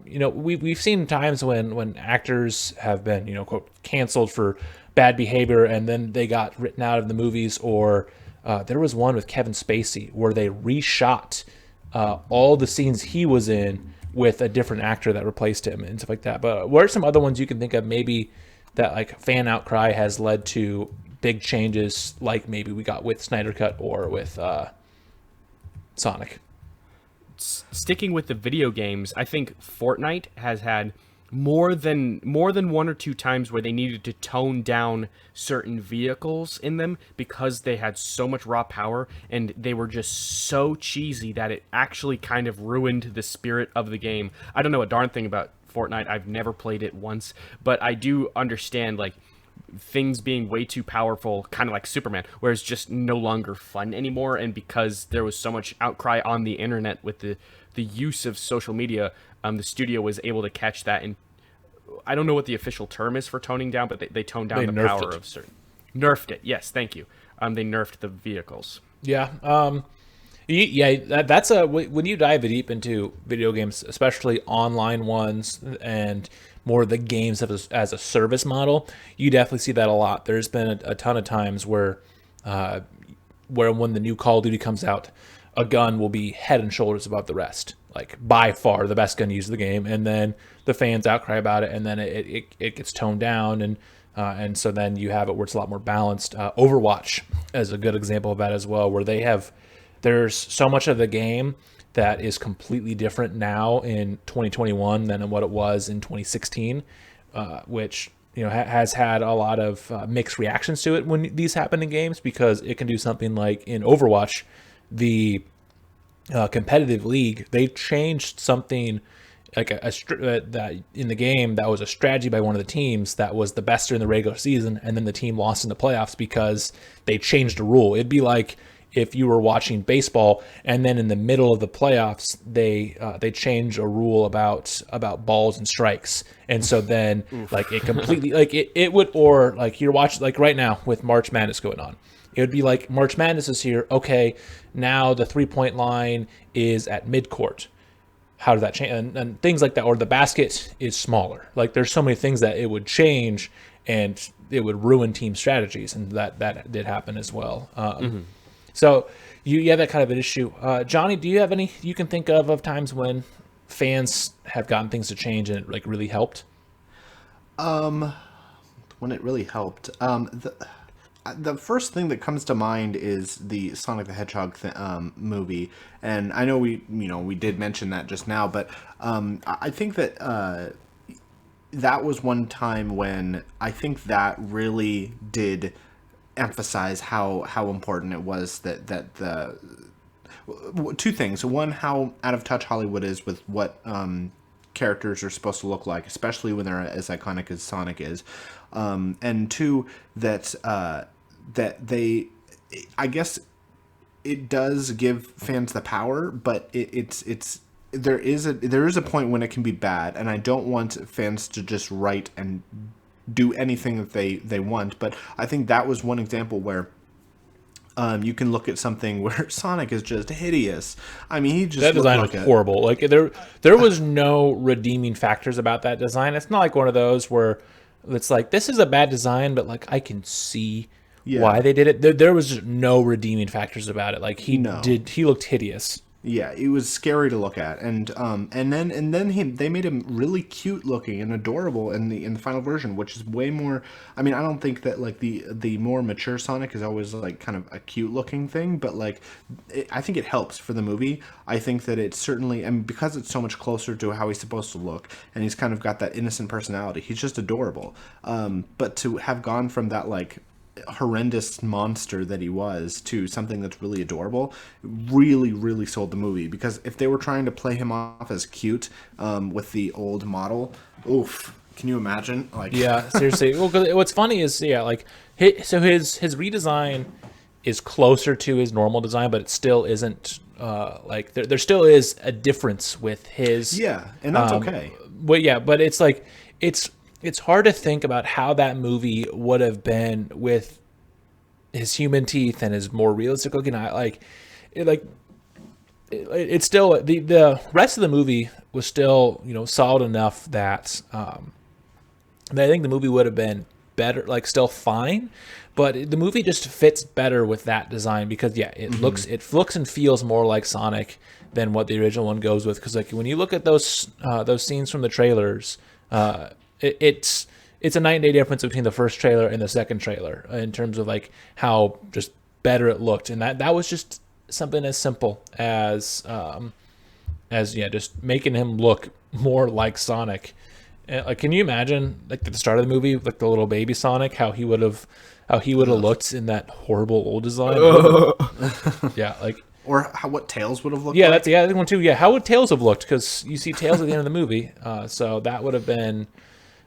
We've seen times when actors have been, quote, canceled for bad behavior and then they got written out of the movies, or there was one with Kevin Spacey where they reshot all the scenes he was in with a different actor that replaced him and stuff like that. But what are some other ones you can think of maybe that like fan outcry has led to big changes, like maybe we got with Snyder Cut or with Sonic? Sticking with the video games, I think Fortnite has had more than one or two times where they needed to tone down certain vehicles in them because they had so much raw power and they were just so cheesy that it actually kind of ruined the spirit of the game. I don't know a darn thing about Fortnite. I've never played it once, but I do understand like things being way too powerful, kind of like Superman, where it's just no longer fun anymore. And because there was so much outcry on the internet with the use of social media, the studio was able to catch that. And I don't know what the official term is for toning down, but they toned down the power of certain. Nerfed it. Yes, thank you. They nerfed the vehicles. Yeah. That's when you dive deep into video games, especially online ones and more the games as a service model, you definitely see that a lot. There's been a ton of times where when the new Call of Duty comes out, a gun will be head and shoulders above the rest, like by far the best gun used in the game, and then the fans outcry about it, and then it gets toned down, and so then you have it where it's a lot more balanced. Overwatch is a good example of that as well, where there's so much of the game that is completely different now in 2021 than in what it was in 2016, which has had a lot of mixed reactions to it when these happen in games, because it can do something like in Overwatch, the competitive league, they changed something like that in the game that was a strategy by one of the teams that was the best during the regular season, and then the team lost in the playoffs because they changed a rule. It'd be like if you were watching baseball and then in the middle of the playoffs they change a rule about balls and strikes, and so then like it completely like it would, or like you're watching like right now with March Madness going on, it would be like March Madness is here, okay, now the 3-point line is at midcourt. How does that change? And things like that, or the basket is smaller. Like there's so many things that it would change and it would ruin team strategies, and that did happen as well. So you have that kind of an issue. Johhny, do you have any you can think of times when fans have gotten things to change and it like really helped? When it really helped, the first thing that comes to mind is the Sonic the Hedgehog movie, and I know we did mention that just now, but I think that that was one time when I think that really did emphasize how important it was that the two things. One, how out of touch Hollywood is with what characters are supposed to look like, especially when they're as iconic as Sonic is, and two, that they, I guess it does give fans the power, but there is a point when it can be bad, and I don't want fans to just write and do anything that they want. But I think that was one example where you can look at something where Sonic is just hideous. I mean, he just that design was horrible. Like there was no redeeming factors about that design. It's not like one of those where It's like, this is a bad design, but like I can see Yeah. why they did it. There was just no redeeming factors about it. Like he No. looked hideous. Yeah, it was scary to look at, and then they made him really cute looking and adorable in the final version, which is way more. I mean, I don't think that like the more mature Sonic is always like kind of a cute looking thing, but like I think it helps for the movie. I think that it's certainly, and because it's so much closer to how he's supposed to look, and he's kind of got that innocent personality, he's just adorable. But to have gone from that like horrendous monster that he was to something that's really adorable really sold the movie, because if they were trying to play him off as cute with the old model, oof, can you imagine? Like, Yeah, seriously. Well, 'cause what's funny is, yeah, like his redesign is closer to his normal design, but it still isn't like there still is a difference with his. yeah, and that's okay. But yeah, but it's like it's hard to think about how that movie would have been with his human teeth and his more realistic looking eye. Like it's still the rest of the movie was still, you know, solid enough that I think the movie would have been better, like still fine, but the movie just fits better with that design because it looks and feels more like Sonic than what the original one goes with. Because like when you look at those scenes from the trailers, it's a night and day difference between the first trailer and the second trailer in terms of like how just better it looked, and that was just something as simple as just making him look more like Sonic. And, like, can you imagine like at the start of the movie, like the little baby Sonic, how he would have looked in that horrible old design? Yeah, like. Or what Tails would have looked Yeah, like. that's the one too. Yeah, how would Tails have looked? Because you see Tails at the end of the movie, so that would have been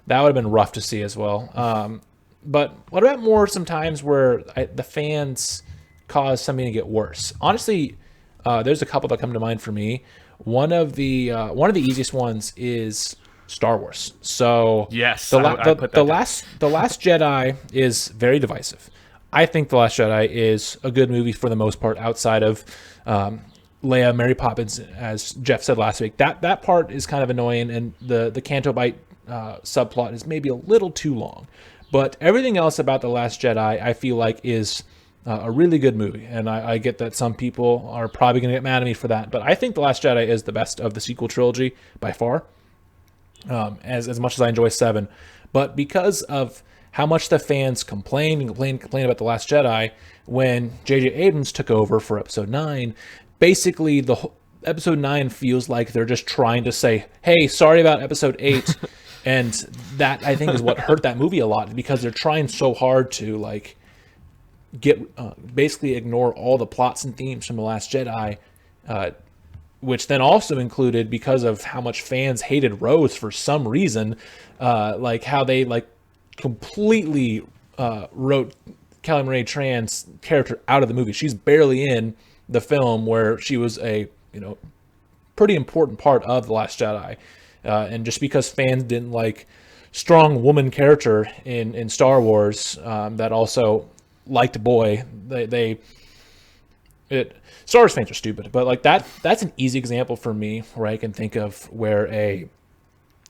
rough to see as well. But what about more sometimes where the fans cause something to get worse? Honestly, there's a couple that come to mind for me. One of the easiest ones is Star Wars. So Yes, the I put that down. Last Jedi is very divisive. I think The Last Jedi is a good movie for the most part, outside of Leia, Mary Poppins, as Jeff said last week. That part is kind of annoying, and the Canto Bight subplot is maybe a little too long. But everything else about The Last Jedi, I feel like, is a really good movie. And I get that some people are probably going to get mad at me for that. But I think The Last Jedi is the best of the sequel trilogy by far, as much as I enjoy 7. But because of how much the fans complained about The Last Jedi, when J.J. Abrams took over for Episode 9, basically Episode 9 feels like they're just trying to say, hey, sorry about Episode 8. And that, I think, is what hurt that movie a lot, because they're trying so hard to like basically ignore all the plots and themes from The Last Jedi, which then also included, because of how much fans hated Rose for some reason, like how they like completely wrote Kelly Marie Tran's character out of the movie. She's barely in the film, where she was a pretty important part of The Last Jedi, and just because fans didn't like strong woman character in Star Wars that also liked boy, Star Wars fans are stupid. But like that's an easy example for me where I can think of where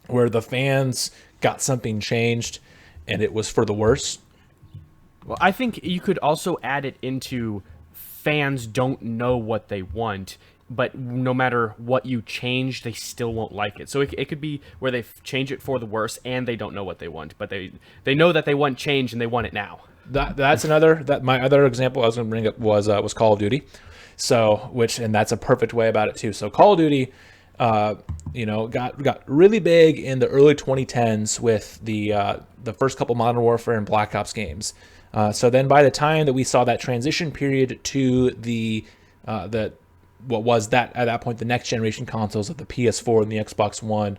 the fans got something changed and it was for the worse. Well, I think you could also add it into fans don't know what they want, but no matter what you change, they still won't like it. So it could be where they change it for the worse and they don't know what they want, but they know that they want change and they want it now. That's my other example I was going to bring up was Call of Duty. So and that's a perfect way about it too. So Call of Duty, got really big in the early 2010s with the first couple Modern Warfare and Black Ops games. So then by the time that we saw that transition period to what was that at that point the next generation consoles of the PS4 and the Xbox One,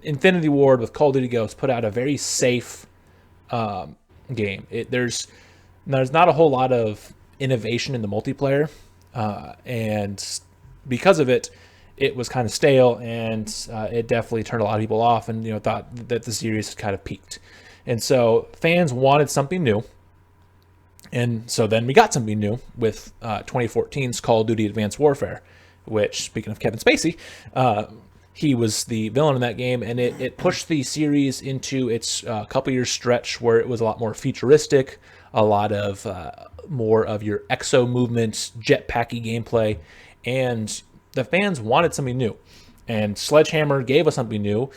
Infinity Ward with Call of Duty Ghosts put out a very safe game. There's not a whole lot of innovation in the multiplayer, and because of it was kind of stale, and it definitely turned a lot of people off, and thought that the series kind of peaked. And so fans wanted something new. And so then we got something new with 2014's Call of Duty Advanced Warfare, which, speaking of Kevin Spacey, he was the villain in that game, and it pushed the series into its couple year stretch where it was a lot more futuristic, a lot of more of your exo movements, jetpacky gameplay, and the fans wanted something new. And Sledgehammer gave us something new,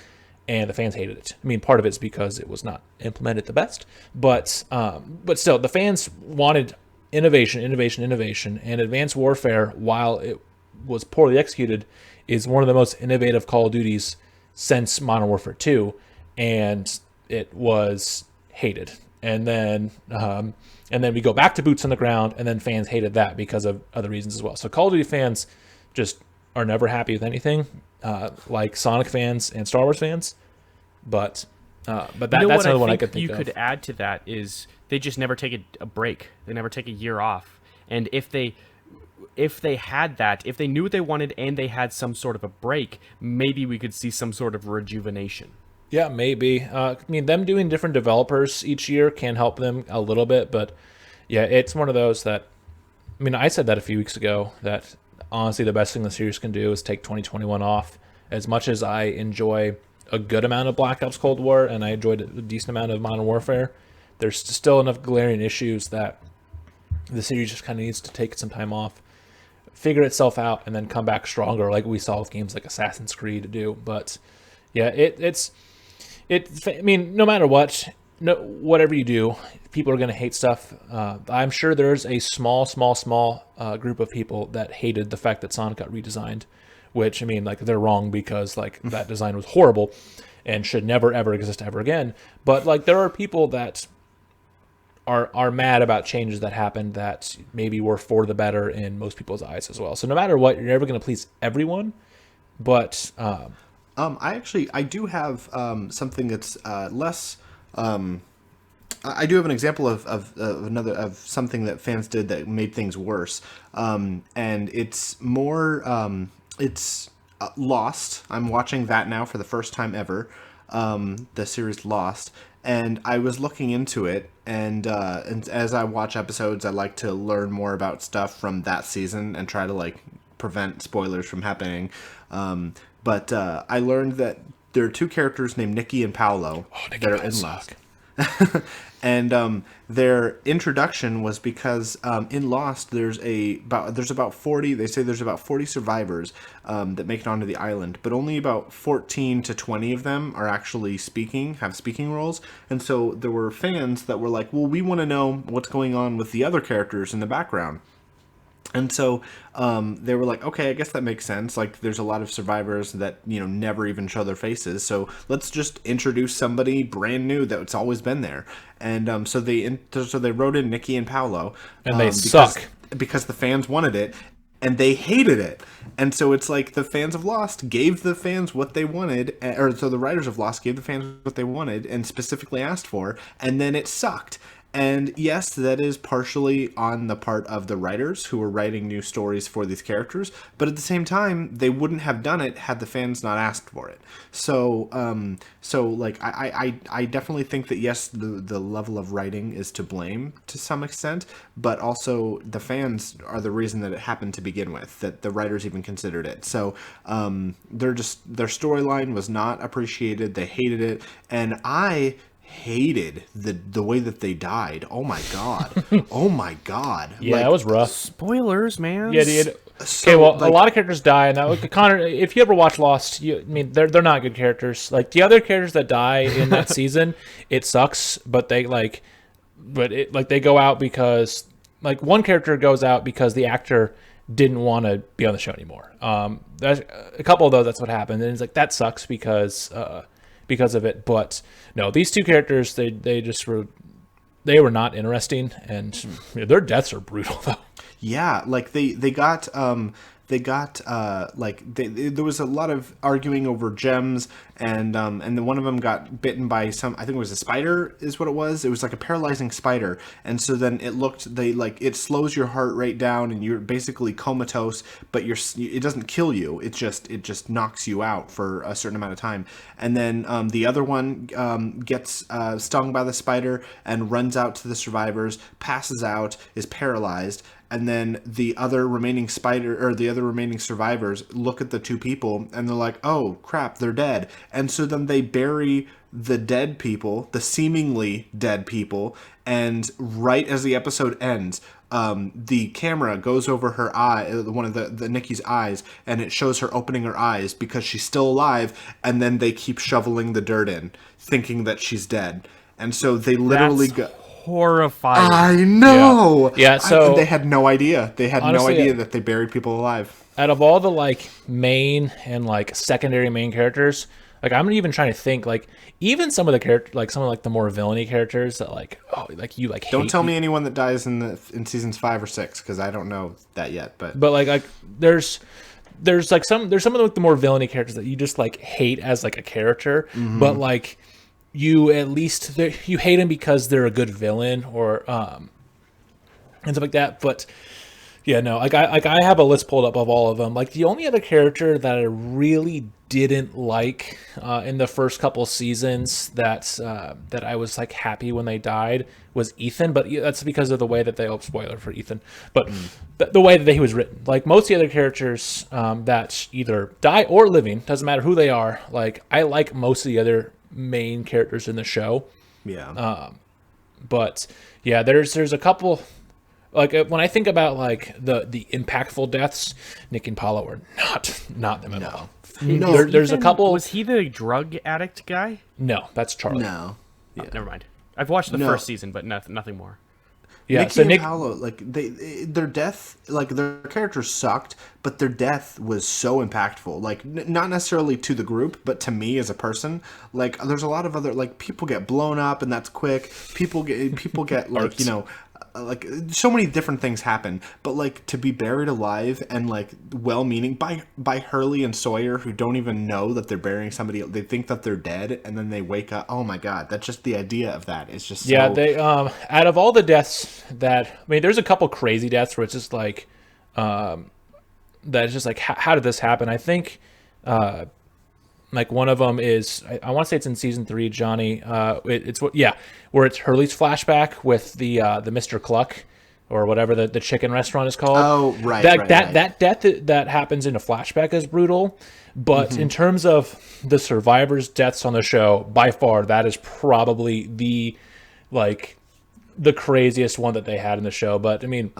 and the fans hated it. I mean, part of it's because it was not implemented the best, but still, the fans wanted innovation, and Advanced Warfare, while it was poorly executed, is one of the most innovative Call of Duties since Modern Warfare 2, and it was hated. And then we go back to boots on the ground, and then fans hated that because of other reasons as well. So Call of Duty fans just are never happy with anything, like Sonic fans and Star Wars fans. But that's another one I could think of. You could add to that is they just never take a break. They never take a year off. And if they had that, if they knew what they wanted and they had some sort of a break, maybe we could see some sort of rejuvenation. Yeah, maybe. I mean, them doing different developers each year can help them a little bit, but yeah, it's one of those that, I mean, I said that a few weeks ago, that honestly the best thing the series can do is take 2021 off. As much as I enjoy a good amount of Black Ops Cold War and I enjoyed a decent amount of Modern Warfare, there's still enough glaring issues that the series just kind of needs to take some time off, figure itself out, and then come back stronger, like we saw with games like Assassin's Creed to do. But yeah, I mean, no matter what, whatever you do, people are going to hate stuff. I'm sure there's a small group of people that hated the fact that Sonic got redesigned, which, I mean, like, they're wrong because, like, that design was horrible and should never, ever exist ever again. But, like, there are people that are mad about changes that happened that maybe were for the better in most people's eyes as well. So no matter what, you're never going to please everyone. But I do have something that's less. I do have an example of something that fans did that made things worse, and it's more. It's Lost. I'm watching that now for the first time ever. The series Lost. And I was looking into it, and as I watch episodes, I like to learn more about stuff from that season and try to, like, prevent spoilers from happening. But I learned that there are two characters named Nikki and Paulo that are in Lost. And their introduction was because in Lost there's about 40. They say there's about 40 survivors that make it onto the island, but only about 14 to 20 of them are actually have speaking roles. And so there were fans that were like, "Well, we want to know what's going on with the other characters in the background." And so they were like, okay, I guess that makes sense. Like, there's a lot of survivors that, never even show their faces. So let's just introduce somebody brand new that's always been there. And so they wrote in Nikki and Paulo. And they suck. Because the fans wanted it. And they hated it. And so it's like the fans of Lost gave the fans what they wanted. So the writers of Lost gave the fans what they wanted and specifically asked for. And then it sucked. And yes, that is partially on the part of the writers who were writing new stories for these characters, but at the same time, they wouldn't have done it had the fans not asked for it. So like I definitely think that yes, the level of writing is to blame to some extent, but also the fans are the reason that it happened to begin with, that the writers even considered it. So their storyline was not appreciated. They hated it, and I hated the way that they died. Oh my god. Yeah, like, that was rough. Spoilers, man. Yeah, dude. Okay, well, a lot of characters die, and Connor, if you ever watch Lost, they're not good characters. Like, the other characters that die in that season, it sucks, but they go out because, like, one character goes out because the actor didn't want to be on the show anymore. There's a couple of those, that's what happened, and it's like, that sucks because of it. But no, these two characters, they were not interesting, and their deaths are brutal though. Yeah, like there was a lot of arguing over gems, and then one of them got bitten by I think it was a spider is what it was. It was like a paralyzing spider, and so then it slows your heart rate down, and you're basically comatose, but it doesn't kill you. It just knocks you out for a certain amount of time, and then the other one gets stung by the spider and runs out to the survivors, passes out, is paralyzed. and then the other remaining survivors look at the two people and they're like, oh crap, they're dead. And so then they bury the dead people, the seemingly dead people, and right as the episode ends, the camera goes over her eye, one of the Nikki's eyes, and it shows her opening her eyes because she's still alive, and then they keep shoveling the dirt in, thinking that she's dead. And so they literally That's horrifying. I know. Yeah. So they had no idea. They had honestly, no idea that they buried people alive. Out of all the like main and like secondary main characters, like I'm even trying to think, like even some of the characters, like some of like the more villainy characters that like, oh, like you like. Don't tell me anyone that dies in seasons 5 or 6 because I don't know that yet. But like there's some of the more villainy characters that you just like hate as like a character, but like you at least you hate them because they're a good villain or and stuff like that. But yeah, no, like I have a list pulled up of all of them. Like the only other character that I really didn't like in the first couple seasons that I was like happy when they died was Ethan, but that's because of the way that they spoiler for Ethan, but the way that he was written. Like most of the other characters that either die or living, doesn't matter who they are. Like I like most of the other main characters in the show. yeah, But yeah, there's a couple. Like when I think about like the impactful deaths, Nick and Paulo are not them at all. No, There's a couple. Was he the drug addict guy? No, that's Charlie. no. Oh, never mind. I've watched the first season, but nothing more. Yeah, Nikki so and Paulo, like their death, like their characters sucked, but their death was so impactful. Like not necessarily to the group, but to me as a person. Like there's a lot of other like people get blown up and that's quick. People get like like so many different things happen, but like to be buried alive and like well-meaning by Hurley and Sawyer, who don't even know that they're burying somebody. They think that they're dead and then they wake up. Oh my god, that's just the idea of that. It's just yeah. They out of all the deaths that there's a couple crazy deaths where it's just like that it's just like how did this happen? I think like one of them is I want to say it's in season 3, Johhny. Where it's Hurley's flashback with the Mr. Cluck or whatever the chicken restaurant is called. Oh right, that death that happens in a flashback is brutal, but in terms of the survivors' deaths on the show, by far that is probably the craziest one that they had in the show. But I mean,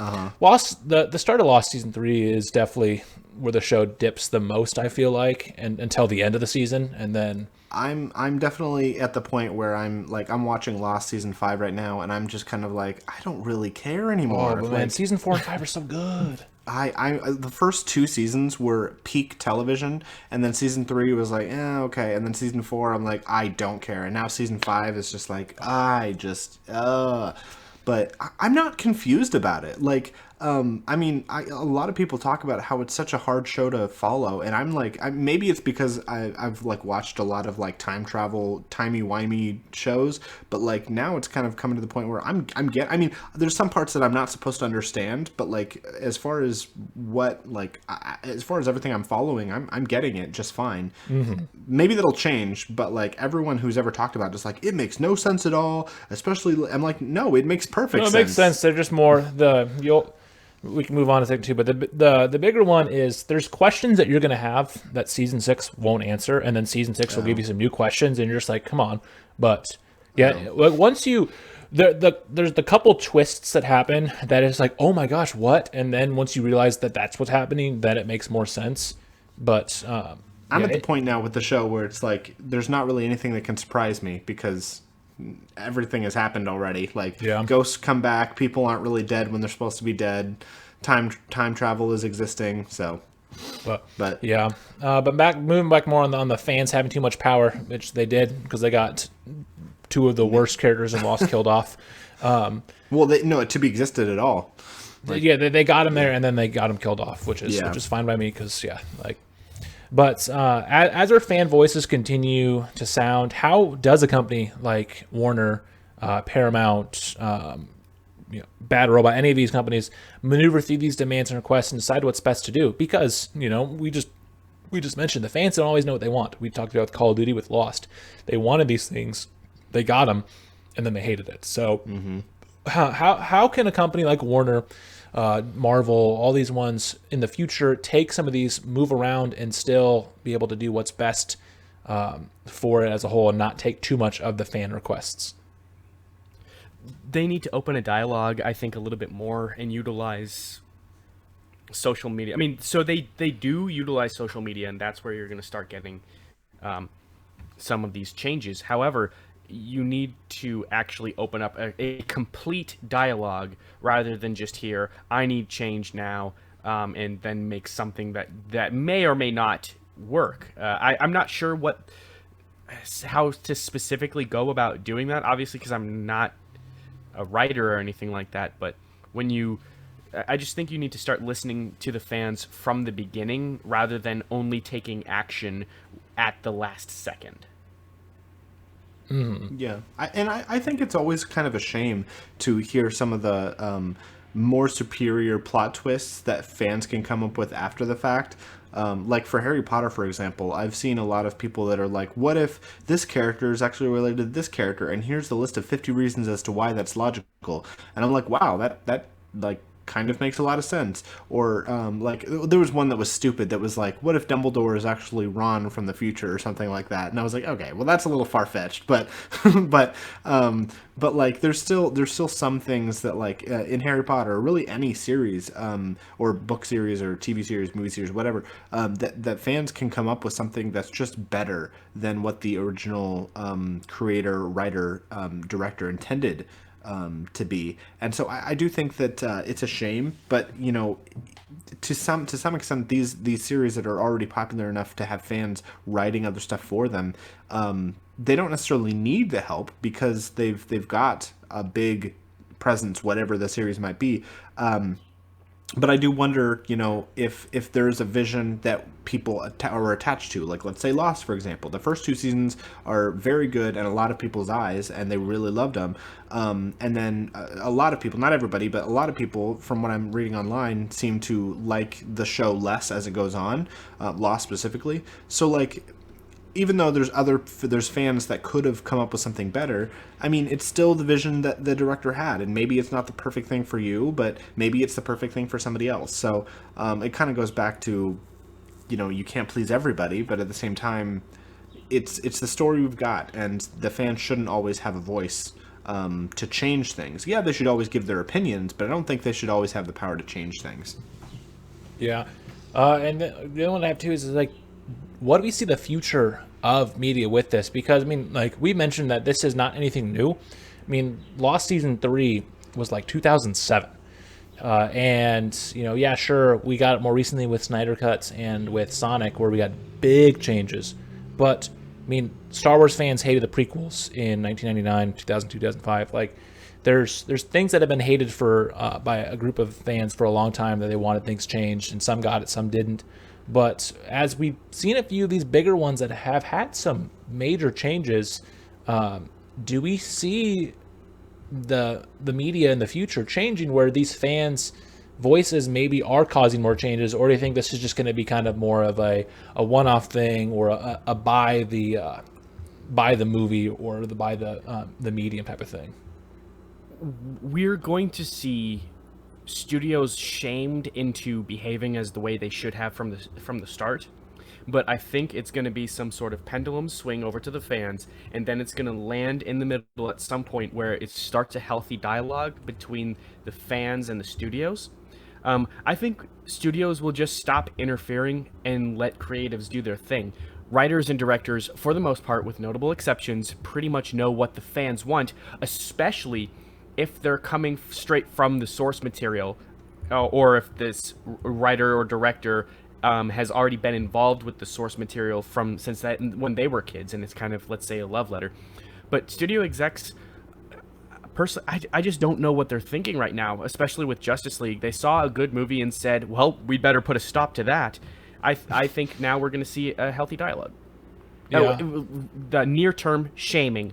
Lost the start of Lost season 3 is definitely where the show dips the most, I feel like, and until the end of the season, and then I'm definitely at the point where I'm watching Lost season 5 right now, and I'm just kind of like I don't really care anymore. Oh, but man, season 4 and 5 are so good. The first 2 seasons were peak television, and then season 3 was like, okay, and then season 4 I'm like I don't care, and now season 5 is just like but I'm not confused about it. Like, I mean, a lot of people talk about how it's such a hard show to follow, and I'm like, maybe it's because I've like watched a lot of like time travel, timey-wimey shows, but like now it's kind of coming to the point where I mean, there's some parts that I'm not supposed to understand, but like as far as as far as everything I'm following, I'm getting it just fine. Maybe that'll change, but like everyone who's ever talked about it is like, it makes no sense at all. Especially, I'm like, no, it makes perfect sense. It makes sense. They're just more we can move on to second 2, but the bigger one is there's questions that you're going to have that season 6 won't answer, and then season 6 will give you some new questions, and you're just like, come on. But yeah, once there's the couple twists that happen that is like, oh my gosh, what? And then once you realize that that's what's happening, then it makes more sense. But I'm at the point now with the show where it's like there's not really anything that can surprise me because everything has happened already. Like ghosts come back, people aren't really dead when they're supposed to be dead. Time travel is existing. So, but yeah, but moving back more on the fans having too much power, which they did because they got 2 of the worst characters in Lost killed off. Well, to be existed at all. Like, they got him there and then they got him killed off, which is fine by me because But as our fan voices continue to sound, how does a company like Warner, Paramount, Bad Robot, any of these companies maneuver through these demands and requests and decide what's best to do? Because we just mentioned the fans don't always know what they want. We talked about Call of Duty with Lost. They wanted these things, they got them, and then they hated it. So how can a company like Warner, Marvel, all these ones in the future take some of these, move around, and still be able to do what's best for it as a whole, and not take too much of the fan requests? They need to open a dialogue, I think, a little bit more and utilize social media. I mean, so they do utilize social media, and that's where you're going to start getting some of these changes. However, you need to actually open up a complete dialogue rather than just hear, I need change now, and then make something that may or may not work. I'm not sure how to specifically go about doing that, obviously, because I'm not a writer or anything like that. But I just think you need to start listening to the fans from the beginning rather than only taking action at the last second. Yeah, I think it's always kind of a shame to hear some of the more superior plot twists that fans can come up with after the fact. Like for Harry Potter, for example, I've seen a lot of people that are like, what if this character is actually related to this character, and here's the list of 50 reasons as to why that's logical. And I'm like, wow, that like kind of makes a lot of sense. Or like there was one that was stupid that was like, what if Dumbledore is actually Ron from the future or something like that? And I was like, okay, well that's a little far-fetched, but but like there's still some things that like in Harry Potter, or really any series, or book series or TV series, movie series, whatever, that fans can come up with something that's just better than what the original creator, writer, director intended to be. And so I do think that it's a shame, but you know, to some extent, these series that are already popular enough to have fans writing other stuff for them, they don't necessarily need the help because they've got a big presence, whatever the series might be. But I do wonder, you know, if there's a vision that people are attached to, like let's say Lost, for example. The first 2 seasons are very good in a lot of people's eyes, and they really loved them. And then a lot of people, not everybody, but a lot of people, from what I'm reading online, seem to like the show less as it goes on, Lost specifically. So like, even though there's fans that could have come up with something better, I mean, it's still the vision that the director had, and maybe it's not the perfect thing for you, but maybe it's the perfect thing for somebody else. So it kind of goes back to, you know, you can't please everybody, but at the same time, it's the story we've got, and the fans shouldn't always have a voice to change things. Yeah, they should always give their opinions, but I don't think they should always have the power to change things. Yeah, and the other one I have too is like, what do we see the future of media with this? Because I mean, like we mentioned that this is not anything new. I mean, Lost season 3 was like 2007, and you know, yeah, sure, we got it more recently with Snyder Cuts and with Sonic, where we got big changes. But I mean, Star Wars fans hated the prequels in 1999, 2002, 2005. Like, there's things that have been hated for by a group of fans for a long time, that they wanted things changed, and some got it, some didn't. But as we've seen a few of these bigger ones that have had some major changes, do we see the media in the future changing, where these fans' voices maybe are causing more changes, or do you think this is just going to be kind of more of a one-off thing, or a buy the movie or buy the medium type of thing? We're going to see studios shamed into behaving as the way they should have from the start, but I think it's going to be some sort of pendulum swing over to the fans, and then it's going to land in the middle at some point where it starts a healthy dialogue between the fans and the studios. I think studios will just stop interfering and let creatives do their thing. Writers and directors, for the most part, with notable exceptions, pretty much know what the fans want, especially if they're coming straight from the source material, or if this writer or director has already been involved with the source material since when they were kids, and it's kind of, let's say, a love letter. But studio execs, personally, I just don't know what they're thinking right now, especially with Justice League. They saw a good movie and said, well, we better put a stop to that. I think now we're going to see a healthy dialogue. Yeah. The near-term shaming,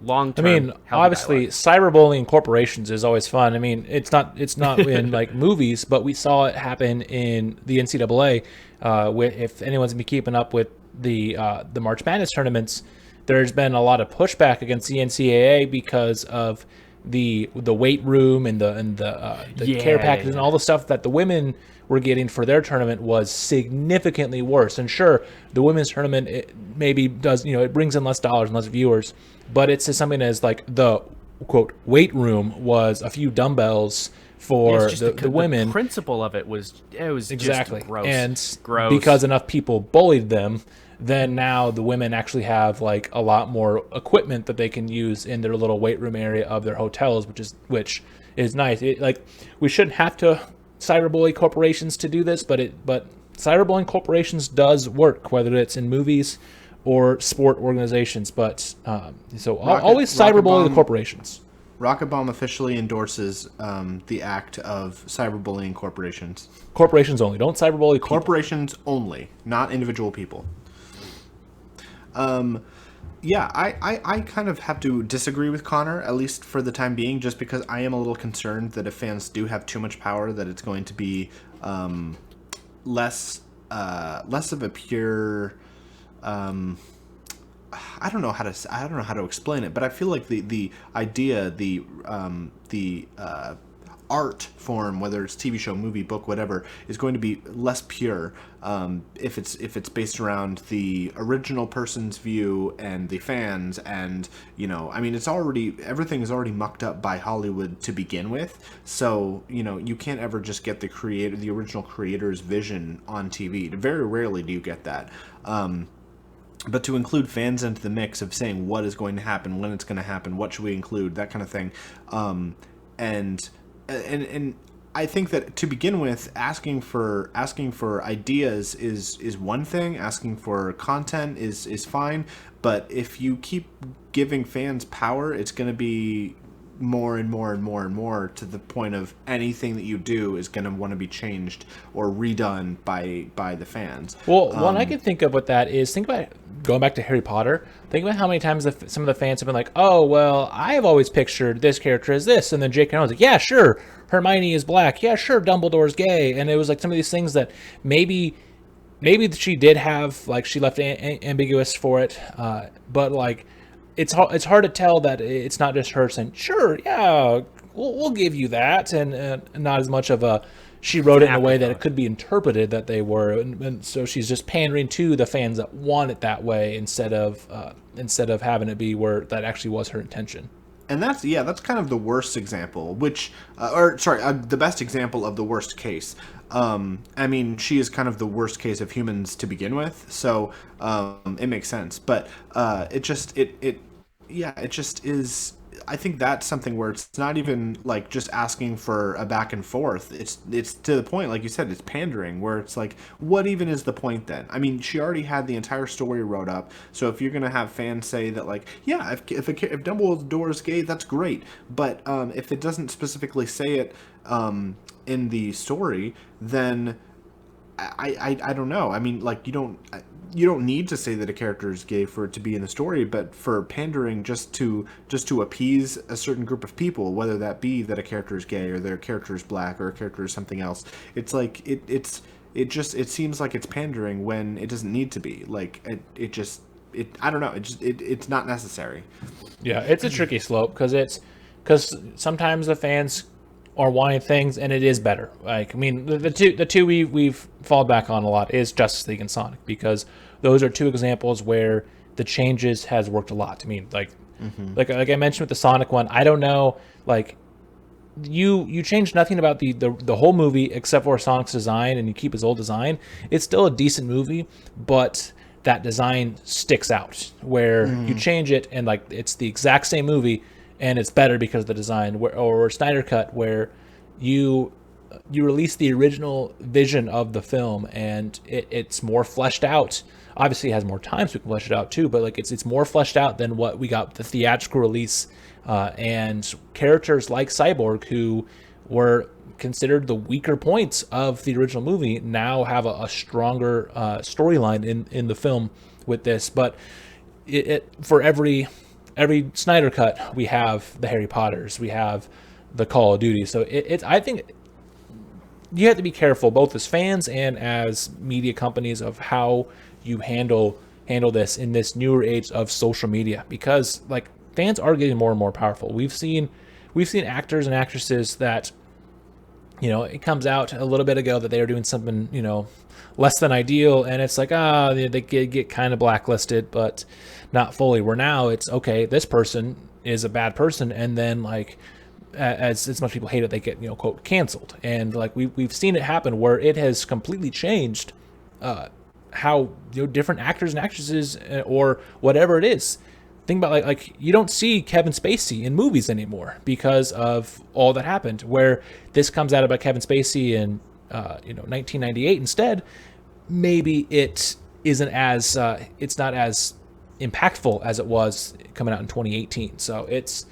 long-term. I mean, obviously, cyberbullying corporations is always fun. I mean, it's not in like movies, but we saw it happen in the NCAA. If anyone's been keeping up with the March Madness tournaments, there's been a lot of pushback against the NCAA because of the weight room and the care package and all the stuff that the women were getting for their tournament was significantly worse. And sure, the women's tournament, it maybe does, it brings in less dollars and less viewers, but it's just something as like the quote weight room was a few dumbbells for the women. The principle of it was exactly just gross. And gross. Because enough people bullied them, then now the women actually have like a lot more equipment that they can use in their little weight room area of their hotels, which is nice. We shouldn't have to cyberbully corporations to do this, but cyberbullying corporations does work, whether it's in movies or sport organizations. But always cyberbully the corporations. Rocket Bomb officially endorses the act of cyberbullying corporations. Corporations only. Don't cyberbully people. Corporations only, not individual people. Yeah, I kind of have to disagree with Connor, at least for the time being, just because I am a little concerned that if fans do have too much power, that it's going to be less of a pure. I don't know how to explain it, but I feel like the idea, the art form, whether it's TV show, movie, book, whatever, is going to be less pure if it's based around the original person's view and the fans. And everything is already mucked up by Hollywood to begin with, so you can't ever just get the original creator's vision on TV. Very rarely do you get that. But to include fans into the mix of saying what is going to happen, when it's going to happen, what should we include, that kind of thing, and I think that to begin with, asking for ideas is one thing. Asking for content is fine, but if you keep giving fans power, it's going to be more and more and more and more, to the point of anything that you do is going to want to be changed or redone by the fans. Well, one I can think of with that is, think about going back to Harry Potter. Think about how many times some of the fans have been like, oh, well, I have always pictured this character as this. And then J.K. Rowling's like, yeah, sure, Hermione is black. Yeah, sure, Dumbledore's gay. And it was like some of these things that maybe she did have, like, she left ambiguous for it. But, like, it's hard to tell that it's not just her saying, sure, yeah, we'll give you that, and not as much of a, she wrote it in a way that it could be interpreted that they were, and so she's just pandering to the fans that want it that way instead of having it be where that actually was her intention. And that's kind of the worst example, the best example of the worst case. She is kind of the worst case of humans to begin with, so it makes sense. But it just is. I think that's something where it's not even like just asking for a back and forth. It's to the point, like you said, it's pandering, where it's like, what even is the point then? I mean, she already had the entire story wrote up, so if you're gonna have fans say that, like, yeah, if Dumbledore is gay, that's great, but if it doesn't specifically say it in the story, then I don't know. I mean, like, you don't need to say that a character is gay for it to be in the story, but for pandering just to appease a certain group of people, whether that be that a character is gay or their character is black or a character is something else, it's like it seems like it's pandering when it doesn't need to be. Like I don't know. It's not necessary. Yeah, it's a tricky slope because sometimes the fans are wanting things, and it is better. Like, I mean, the two we've fallen back on a lot is Justice League and Sonic, because those are two examples where the changes has worked a lot. I mean, like I mentioned with the Sonic one, I don't know, like, you change nothing about the whole movie except for Sonic's design, and you keep his old design. It's still a decent movie, but that design sticks out. Where you change it and, like, it's the exact same movie, and it's better because of the design, or Snyder Cut, where you release the original vision of the film, and it's more fleshed out. Obviously, it has more time, so we can flesh it out too. But, like, it's more fleshed out than what we got with the theatrical release. And characters like Cyborg, who were considered the weaker points of the original movie, now have a stronger storyline in the film with this. But for every Snyder Cut, we have the Harry Potters, we have the Call of Duty. So I think you have to be careful, both as fans and as media companies, of how you handle this in this newer age of social media, because, like, fans are getting more and more powerful. We've seen we've seen actors and actresses that, it comes out a little bit ago that they are doing something, less than ideal, and it's like, they get kind of blacklisted, but not fully. Where now it's, okay, this person is a bad person, and then, like, as much people hate it, they get, quote, canceled. And, like, we've seen it happen where it has completely changed how, different actors and actresses, or whatever it is. Think about, like you don't see Kevin Spacey in movies anymore because of all that happened. Where this comes out about Kevin Spacey in 1998 instead, maybe it isn't as it's not as impactful as it was coming out in 2018. So it's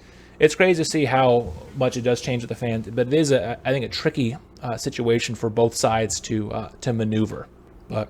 crazy to see how much it does change with the fans. But it is I think a tricky situation for both sides to maneuver. But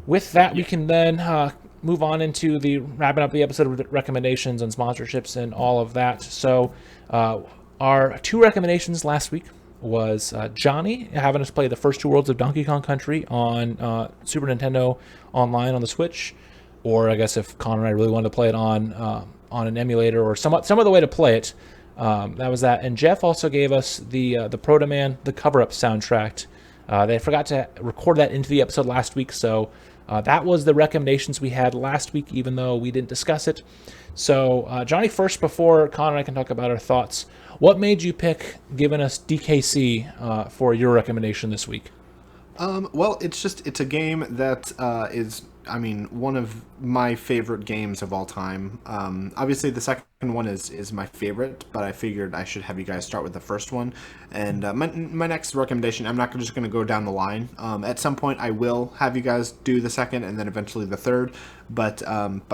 with that, we can then move on into the wrapping up the episode with recommendations and sponsorships and all of that. So our 2 recommendations last week was Johhny having us play the first 2 worlds of Donkey Kong Country on Super Nintendo online on the Switch, or I guess if Connor and I really wanted to play it on an emulator or some other way to play it. That was that. And Jeff also gave us the Protoman, the cover-up soundtrack. They forgot to record that into the episode last week, so that was the recommendations we had last week, even though we didn't discuss it. So, Johhny, first, before Connor and I can talk about our thoughts, what made you pick giving us DKC for your recommendation this week? Well, it's a game that is, one of my favorite games of all time. Obviously, the second one is my favorite, but I figured I should have you guys start with the first one. And my next recommendation, I'm not just going to go down the line. At some point, I will have you guys do the second and then eventually the third. But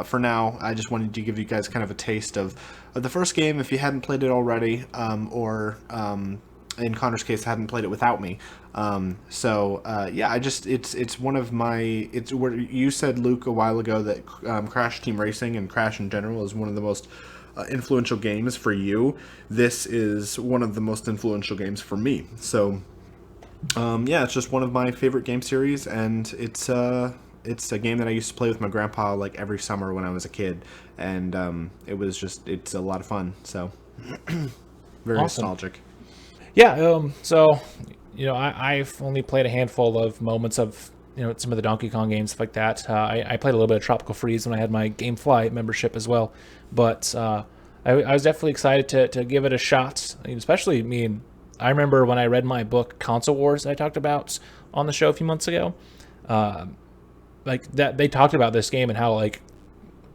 for now, I just wanted to give you guys kind of a taste of the first game if you hadn't played it already, or in Connor's case, hadn't played it without me. It's one of my, it's where you said, Luke, a while ago that Crash Team Racing and Crash in general is one of the most influential games for you. This is one of the most influential games for me. So, it's just one of my favorite game series, and it's a game that I used to play with my grandpa like every summer when I was a kid, and it's a lot of fun. So, very awesome. nostalgic. Yeah, I've only played a handful of moments of, some of the Donkey Kong games, stuff like that. I played a little bit of Tropical Freeze when I had my GameFly membership as well. But I was definitely excited to give it a shot, especially, I remember when I read my book, Console Wars, I talked about on the show a few months ago. They talked about this game and how,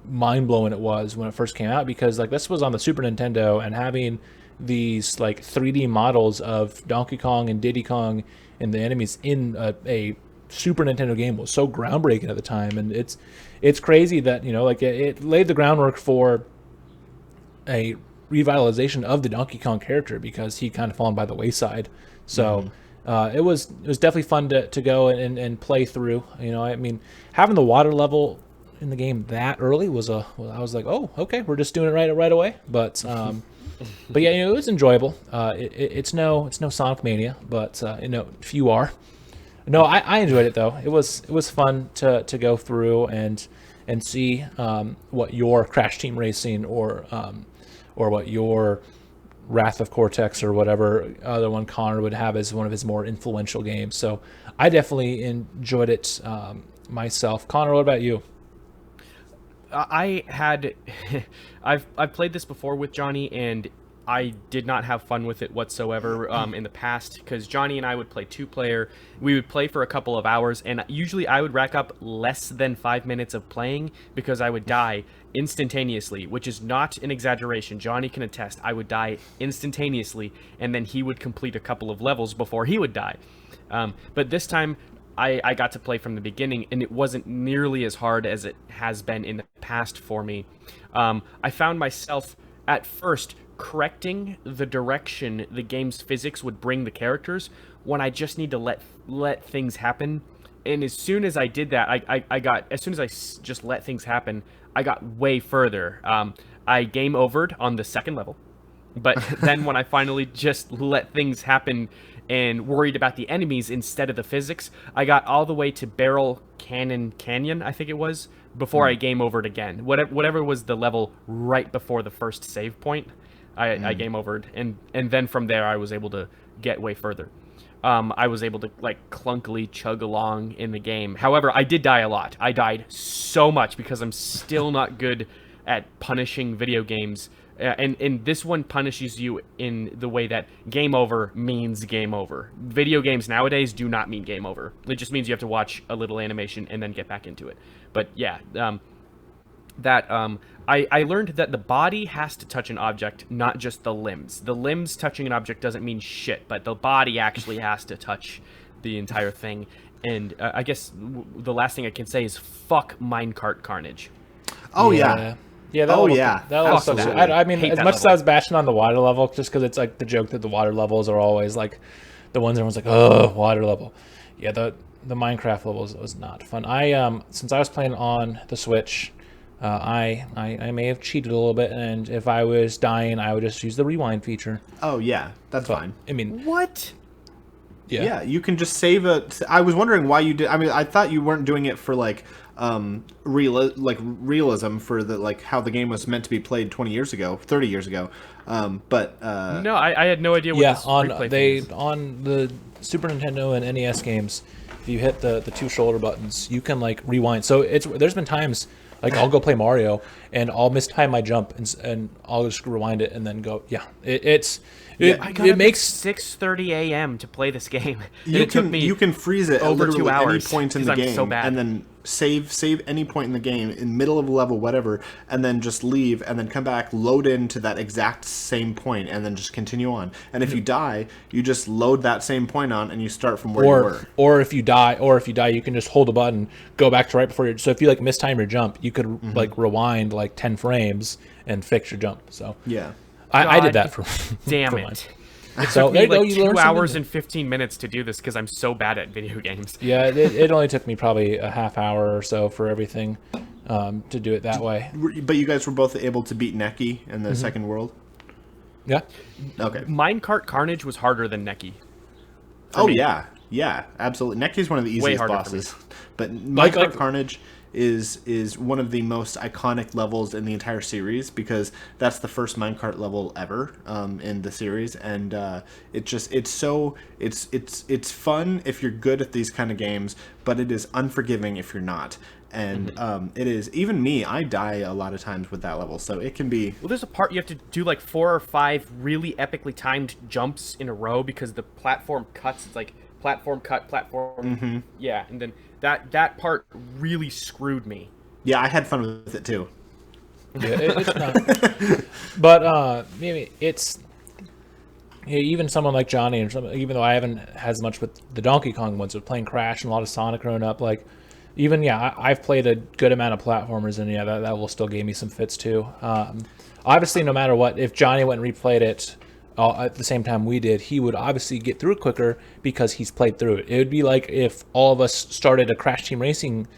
mind-blowing it was when it first came out, because, this was on the Super Nintendo, and having these 3D models of Donkey Kong and Diddy Kong and the enemies in a Super Nintendo game was so groundbreaking at the time. And it's crazy that it laid the groundwork for a revitalization of the Donkey Kong character, because he kind of fallen by the wayside. So it was definitely fun to go and play through. Having the water level in the game that early was I was like, oh, okay, we're just doing it right away. But but yeah, it was enjoyable. It's no Sonic Mania, but if you are, no, I enjoyed it though. It was fun to go through and see what your Crash Team Racing or what your Wrath of Cortex or whatever other one Connor would have as one of his more influential games. So I definitely enjoyed it myself. Connor, what about you? I've played this before with Johhny, and I did not have fun with it whatsoever in the past, because Johhny and I would play 2-player. We would play for a couple of hours, and usually I would rack up less than 5 minutes of playing because I would die instantaneously, which is not an exaggeration. Johhny can attest. I would die instantaneously, and then he would complete a couple of levels before he would die. But this time, I got to play from the beginning, and it wasn't nearly as hard as it has been in the past for me. I found myself at first correcting the direction the game's physics would bring the characters when I just need to let things happen. And as soon as I did that, as soon as I just let things happen, I got way further. I game overed on the second level, but then when I finally just let things happen and worried about the enemies instead of the physics, I got all the way to Barrel Canyon, I think it was, before I game overed again. Whatever was the level right before the first save point. I game overed, and then from there I was able to get way further. I was able to like clunkily chug along in the game. However, I did die a lot. I died so much because I'm still not good at punishing video games. And this one punishes you in the way that game over means game over. Video games nowadays do not mean game over. It just means you have to watch a little animation and then get back into it. But yeah, I learned that the body has to touch an object, not just the limbs. The limbs touching an object doesn't mean shit, but the body actually has to touch the entire thing. And I guess the last thing I can say is fuck Minecart Carnage. Oh yeah. Yeah, that level sucks. I mean, as much as I was bashing on the water level, just because it's like the joke that the water levels are always like the ones everyone's like, oh, water level. Yeah, the Minecraft levels was not fun. Since I was playing on the Switch, I may have cheated a little bit, and if I was dying, I would just use the rewind feature. Oh yeah, that's fine. I mean, what? Yeah, you can just save it. I was wondering why you did. I mean, I thought you weren't doing it for like realism for the like how the game was meant to be played 20 years ago, 30 years ago. But no, I had no idea what this replay thing is. On the Super Nintendo and NES games, if you hit the two shoulder buttons, you can like rewind. So there's been times like I'll go play Mario and I'll mistime my jump and I'll just rewind it and then go. Yeah, it makes 6:30 a.m. to play this game. You can freeze it over literally 2 hours any point in the game, so bad. and then save any point in the game in middle of a level, whatever, and then just leave and then come back, load into that exact same point, and then just continue on. And if you die, you just load that same point on and you start from where you were. Or if you die, you can just hold a button, go back to right before you. So if you like mistime your jump, you could like rewind like 10 frames and fix your jump. So yeah. I did that for damn for it. mine. It So took me there like you go, 2 hours and 15 minutes to do this because I'm so bad at video games. Yeah, it only took me probably a half hour or so for everything to do it that way. But you guys were both able to beat Neki in the second world? Yeah. Okay. Minecart Carnage was harder than Neki. Oh, yeah. Yeah, absolutely. Neki's one of the easiest bosses. But Minecart Carnage is one of the most iconic levels in the entire series because that's the first minecart level ever in the series, and it's fun if you're good at these kind of games, but it is unforgiving if you're not. And it is, even me, I die a lot of times with that level, so it can be... Well, there's a part you have to do like 4 or 5 really epically timed jumps in a row because the platform cuts. It's like platform cut, platform... Yeah, and then that part really screwed me. Yeah, I had fun with it too. Yeah, it's not. But maybe it's... Yeah, even someone like Johhny, or something, even though I haven't had as much with the Donkey Kong ones, with playing Crash and a lot of Sonic growing up, like... Even, I've played a good amount of platformers, and that will still give me some fits too. Obviously, no matter what, if Johhny went and replayed it at the same time we did, he would obviously get through it quicker because he's played through it. It would be like if all of us started a Crash Team Racing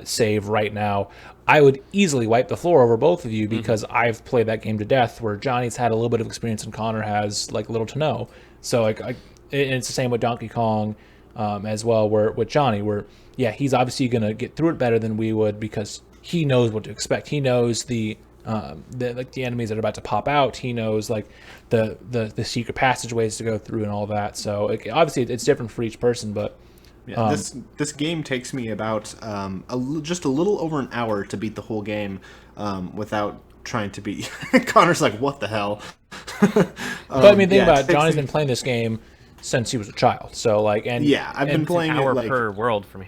save right now, I would easily wipe the floor over both of you because I've played that game to death, where Johnny's had a little bit of experience and Connor has like little to no. So and it's the same with Donkey Kong as well, where with Johhny, where he's obviously going to get through it better than we would because he knows what to expect. He knows the enemies that are about to pop out. He knows like the secret passageways to go through and all that. So obviously it's different for each person, but this game takes me about just a little over an hour to beat the whole game without trying to beat. Connor's like, what the hell? But I mean, think about it. Johnny's been playing this game since he was a child. So like, I've been playing an hour it like, per world for me.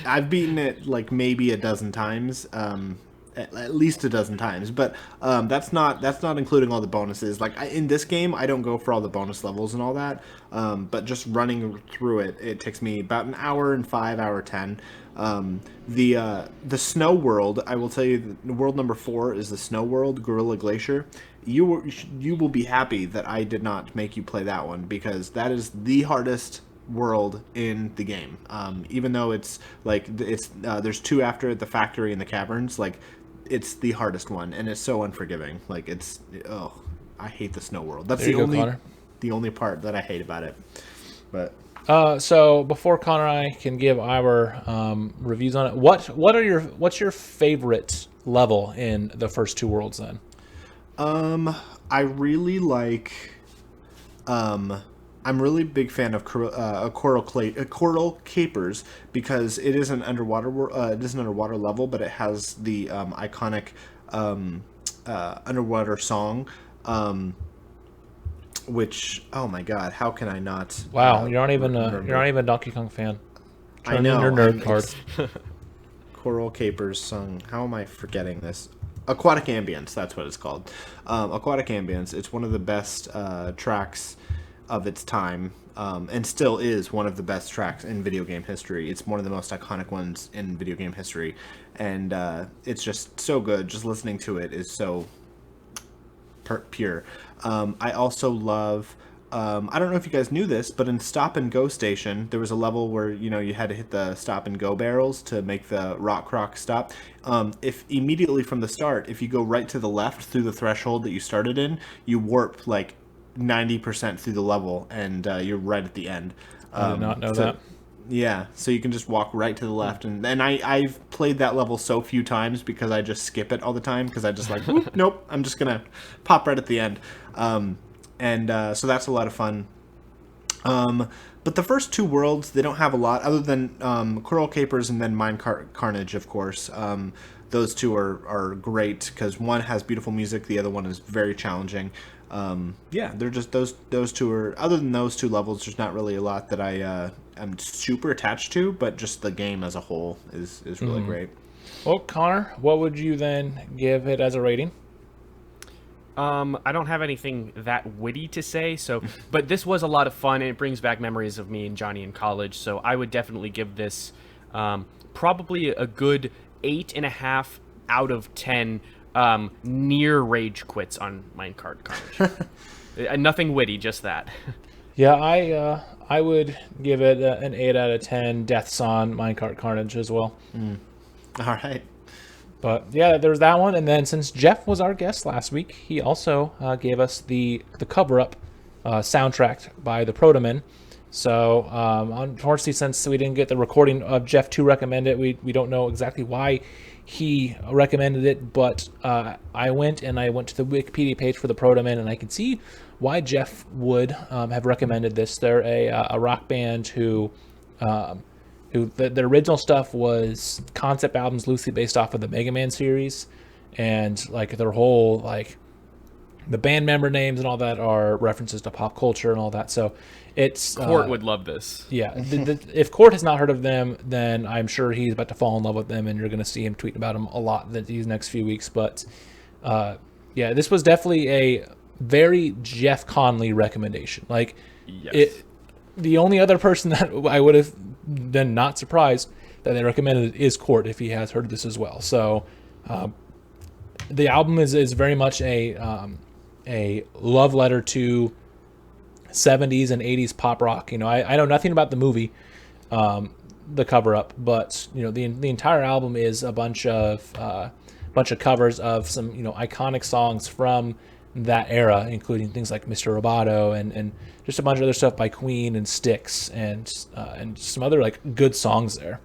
I've beaten it like maybe a dozen times, at least a dozen times. But that's not including all the bonuses. Like in this game, I don't go for all the bonus levels and all that. But just running through it takes me about an hour and 5, hour 10. The snow world, I will tell you, world number 4 is the snow world, Gorilla Glacier. You will be happy that I did not make you play that one because that is the hardest world in the game. Even though it's like there's 2 after it, the factory and the caverns. Like it's the hardest one, and it's so unforgiving. Like I hate the snow world. That's the only part that I hate about it. But so before Connor and I can give our reviews on it, what's your favorite level in the first 2 worlds then? I I really like. I'm really big fan of Coral Capers because it is an it is an underwater level, but it has the iconic underwater song, which, oh my god, how can I not? Wow, you're not even a Donkey Kong fan. I know. In your nerd card. Coral Capers song. How am I forgetting this? Aquatic Ambience. That's what it's called. Aquatic Ambience. It's one of the best tracks of its time, and still is one of the best tracks in video game history. It's one of the most iconic ones in video game history, and it's just so good. Just listening to it is so pure. I also love. I don't know if you guys knew this, but in Stop and Go Station, there was a level where you had to hit the stop and go barrels to make the rock croc stop. If immediately from the start, if you go right to the left through the threshold that you started in, you warp like 90% through the level, and you're right at the end. I did not know that. Yeah, so you can just walk right to the left, and I've played that level so few times because I just skip it all the time because I just like, nope, I'm just gonna pop right at the end. So that's a lot of fun. But the first two worlds, they don't have a lot other than Coral Capers and then Mine Carnage, of course. Those two are great because one has beautiful music, the other one is very challenging. They're just those two are. Other than those two levels, there's not really a lot that I'm super attached to, but just the game as a whole is really great. Well, Connor, what would you then give it as a rating? I don't have anything that witty to say, but this was a lot of fun, and it brings back memories of me and Johhny in college. So I would definitely give this probably a good 8.5 out of 10. Near rage quits on Minecart Carnage. Nothing witty, just that. Yeah, I would give it an 8 out of 10 deaths on Minecart Carnage as well. All right. But yeah, there's that one. And then since Jeff was our guest last week, he also gave us the cover-up soundtrack by the Protoman. So unfortunately, since we didn't get the recording of Jeff to recommend it, we don't know exactly why he recommended it. But I went to the Wikipedia page for the Protoman, and I can see why Jeff would have recommended this. They're a rock band who their original stuff was concept albums loosely based off of the Mega Man series, and like their whole like the band member names and all that are references to pop culture and all that. So it's Court would love this. Yeah, if Court has not heard of them, then I'm sure he's about to fall in love with them, and you're going to see him tweeting about them a lot these next few weeks. But this was definitely a very Jeff Conley recommendation. Like, yes. The only other person that I would have been not surprised that they recommended is Court if he has heard this as well. So the album is very much a love letter to 70s and 80s pop rock. I know nothing about the movie, the cover up, but the entire album is a bunch of covers of some iconic songs from that era, including things like Mr. Roboto and just a bunch of other stuff by Queen and Styx and some other like good songs there.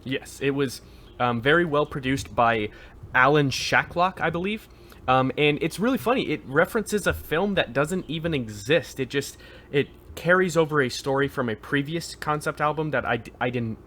Yes, it was very well produced by Alan Shacklock, I believe. And it's really funny. It references a film that doesn't even exist. It carries over a story from a previous concept album that I didn't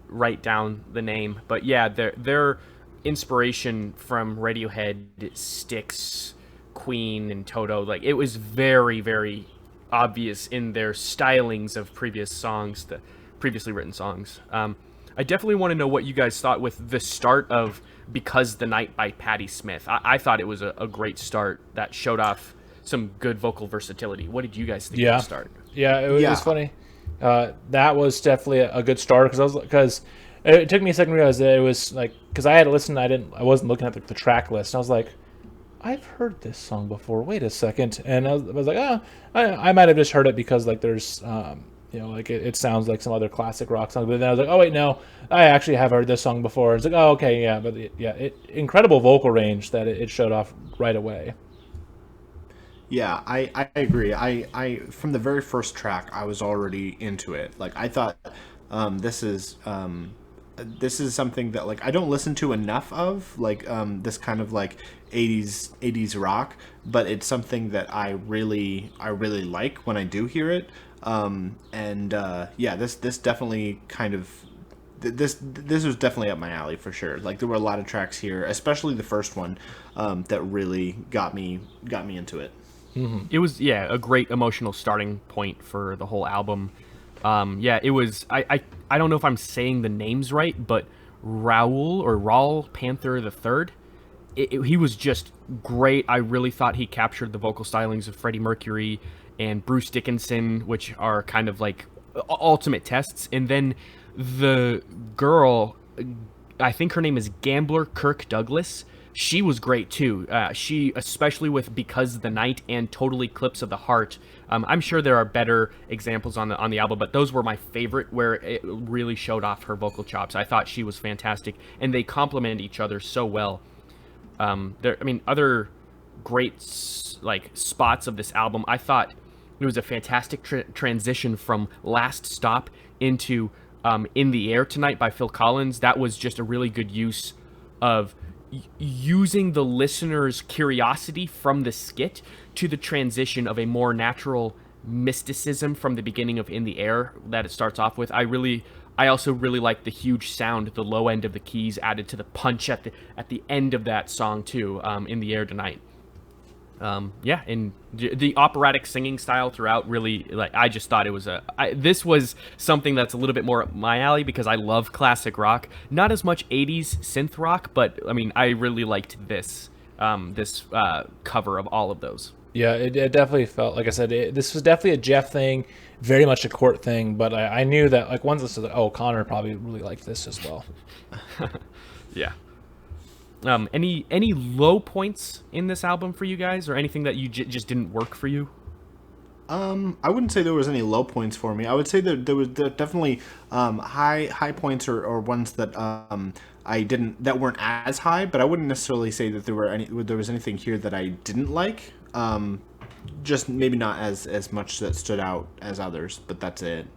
write down the name. But yeah, their inspiration from Radiohead, Styx, Queen, and Toto, like it was very, very obvious in their stylings of previous songs, the previously written songs. I definitely want to know what you guys thought with the start of Because the Night by Patti Smith. I thought it was a great start that showed off some good vocal versatility. What did you guys think of the start? Yeah, it was funny. That was definitely a good start because it took me a second to realize that it was like, because I had to listen, I wasn't looking at the track list. And I was like, I've heard this song before. Wait a second, and I was like, I might have just heard it because like there's like it sounds like some other classic rock song. But then I was like, oh wait, no, I actually have heard this song before. It's like, oh okay, yeah, but incredible vocal range that it showed off right away. Yeah, I agree. I from the very first track, I was already into it. Like I thought, this is this is something that like I don't listen to enough of, like this kind of like 80s rock, but it's something that I really like when I do hear it. This definitely kind of this was definitely up my alley for sure. Like there were a lot of tracks here, especially the first one, that really got me into it. Mm-hmm. It was a great emotional starting point for the whole album. It was I don't know if I'm saying the names right, but Raul Panther the Third. He was just great. I really thought he captured the vocal stylings of Freddie Mercury and Bruce Dickinson, which are kind of like ultimate tests. And then the girl, I think her name is Gambler Kirk Douglas. She was great too. She, especially with Because of the Night and Total Eclipse of the Heart. I'm sure there are better examples on the album, but those were my favorite, where it really showed off her vocal chops. I thought she was fantastic, and they complemented each other so well. Other great spots of this album. I thought it was a fantastic transition from Last Stop into In the Air Tonight by Phil Collins. That was just a really good use of using the listener's curiosity from the skit to the transition of a more natural mysticism from the beginning of In the Air that it starts off with. I also really like the huge sound, the low end of the keys added to the punch at the end of that song too, In the Air Tonight. And the operatic singing style throughout really, like, I just thought it was this was something that's a little bit more up my alley because I love classic rock. Not as much 80s synth rock, but I mean, I really liked this cover of all of those. Yeah, it definitely felt, like I said, this was definitely a Jeff thing, very much a Court thing, but I knew that, like, once I said, Connor probably really liked this as well. Yeah. Any low points in this album for you guys, or anything that you just didn't work for you? I wouldn't say there was any low points for me. I would say that there was definitely high points or ones that that weren't as high, but I wouldn't necessarily say that there was anything here that I didn't like. Just maybe not as much that stood out as others, but that's it.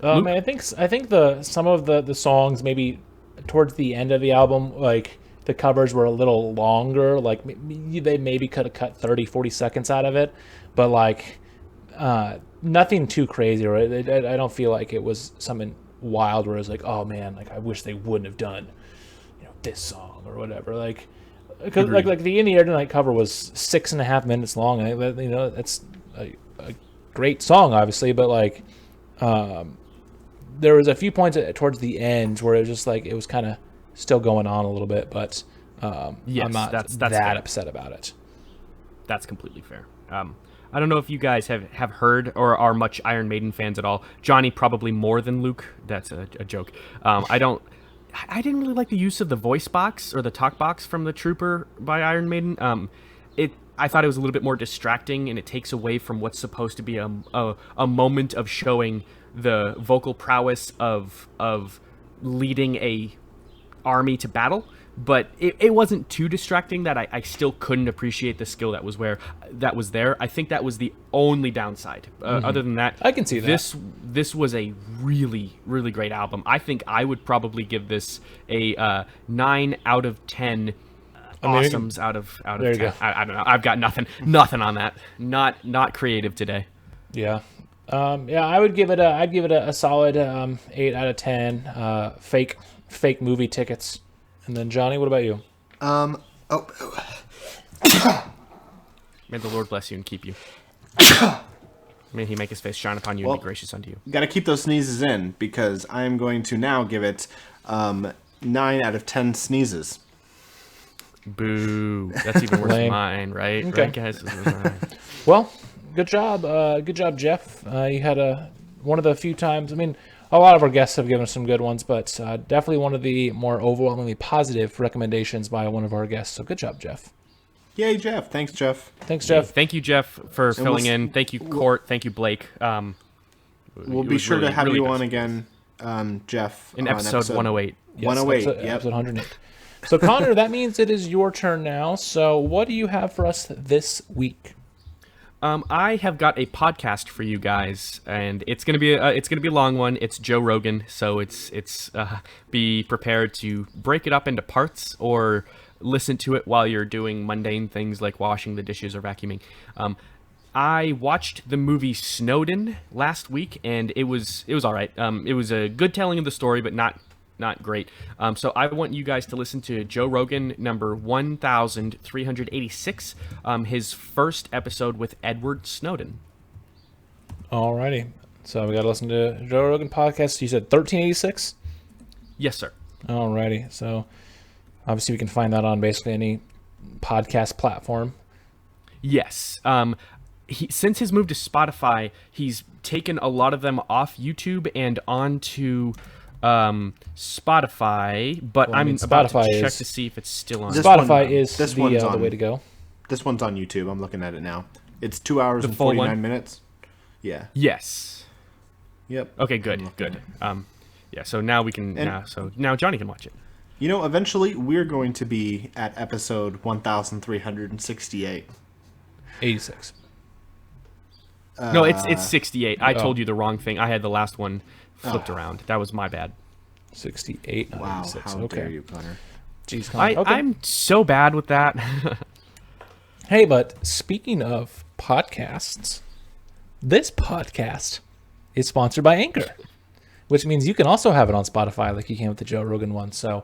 I think some of the songs maybe towards the end of the album, like the covers were a little longer, like they maybe could have cut 30-40 seconds out of it, but like nothing too crazy, right? I don't feel like it was something wild where it was like, oh man, like I wish they wouldn't have done this song or whatever, like because like the In the Air Tonight cover was 6.5 minutes long, and that's a great song obviously, but like there was a few points towards the end where it was just like it was kind of still going on a little bit, but yes, I'm not that's that fair. upset about it. That's completely fair. I don't know if you guys have heard or are much Iron Maiden fans at all. Johhny probably more than Luke. That's a joke. I didn't really like the use of the voice box or the talk box from the Trooper by Iron Maiden. I thought it was a little bit more distracting, and it takes away from what's supposed to be a moment of showing the vocal prowess of leading a army to battle. But it wasn't too distracting that I still couldn't appreciate the skill that was there. I think that was the only downside. Other than that, I can see that. This was a really, really great album. I think I would probably give this a 9 out of 10 awesomes out of 10. I don't know. I've got nothing on that. Not creative today. Yeah. I would give it a solid 8 out of 10. Fake movie tickets. And then Johhny, what about you? May the Lord bless you and keep you. May he make his face shine upon you and be gracious unto you. Got to keep those sneezes in, because I am going to now give it 9 out of 10 sneezes. Boo. That's even worse than mine, right? Okay. Right, guys? Well, good job. Good job, Jeff. You had one of the few times, I mean, a lot of our guests have given us some good ones, but definitely one of the more overwhelmingly positive recommendations by one of our guests. So good job, Jeff. Yay, Jeff. Thanks, Jeff. Thanks, Jeff. Thank you, Jeff, for filling in. Thank you, Court. Thank you, Blake. We'll be sure to have you on again, Jeff. In episode 108. Yes, 108, episode 108. So, Connor, that means it is your turn now. So what do you have for us this week? I have got a podcast for you guys, and it's gonna be a long one. It's Joe Rogan, so it's be prepared to break it up into parts or listen to it while you're doing mundane things like washing the dishes or vacuuming. I watched the movie Snowden last week, and it was all right. It was a good telling of the story, but not great. So I want you guys to listen to Joe Rogan number 1386, his first episode with Edward Snowden. Alrighty. So we got to listen to Joe Rogan podcast. You said 1386? Yes, sir. Alrighty. So obviously we can find that on basically any podcast platform. Yes. Since his move to Spotify, he's taken a lot of them off YouTube and onto Spotify, but I'm about to check to see if it's still on. Spotify is the way to go. This one's on YouTube. I'm looking at it now. It's 2 hours and full 49 one? minutes. Yeah. Yes. Yep. Okay, good. Yeah, so now we can now Johhny can watch it. You know, eventually we're going to be at episode 1368. 86. No, it's 68. I told you the wrong thing. I had the last one flipped around. That was my bad. 68. Wow, 86. how Okay. dare you, Connor. Jeez, Connor. Okay. I'm so bad with that. Hey, but speaking of podcasts, this podcast is sponsored by Anchor, which means you can also have it on Spotify like you can with the Joe Rogan one. So,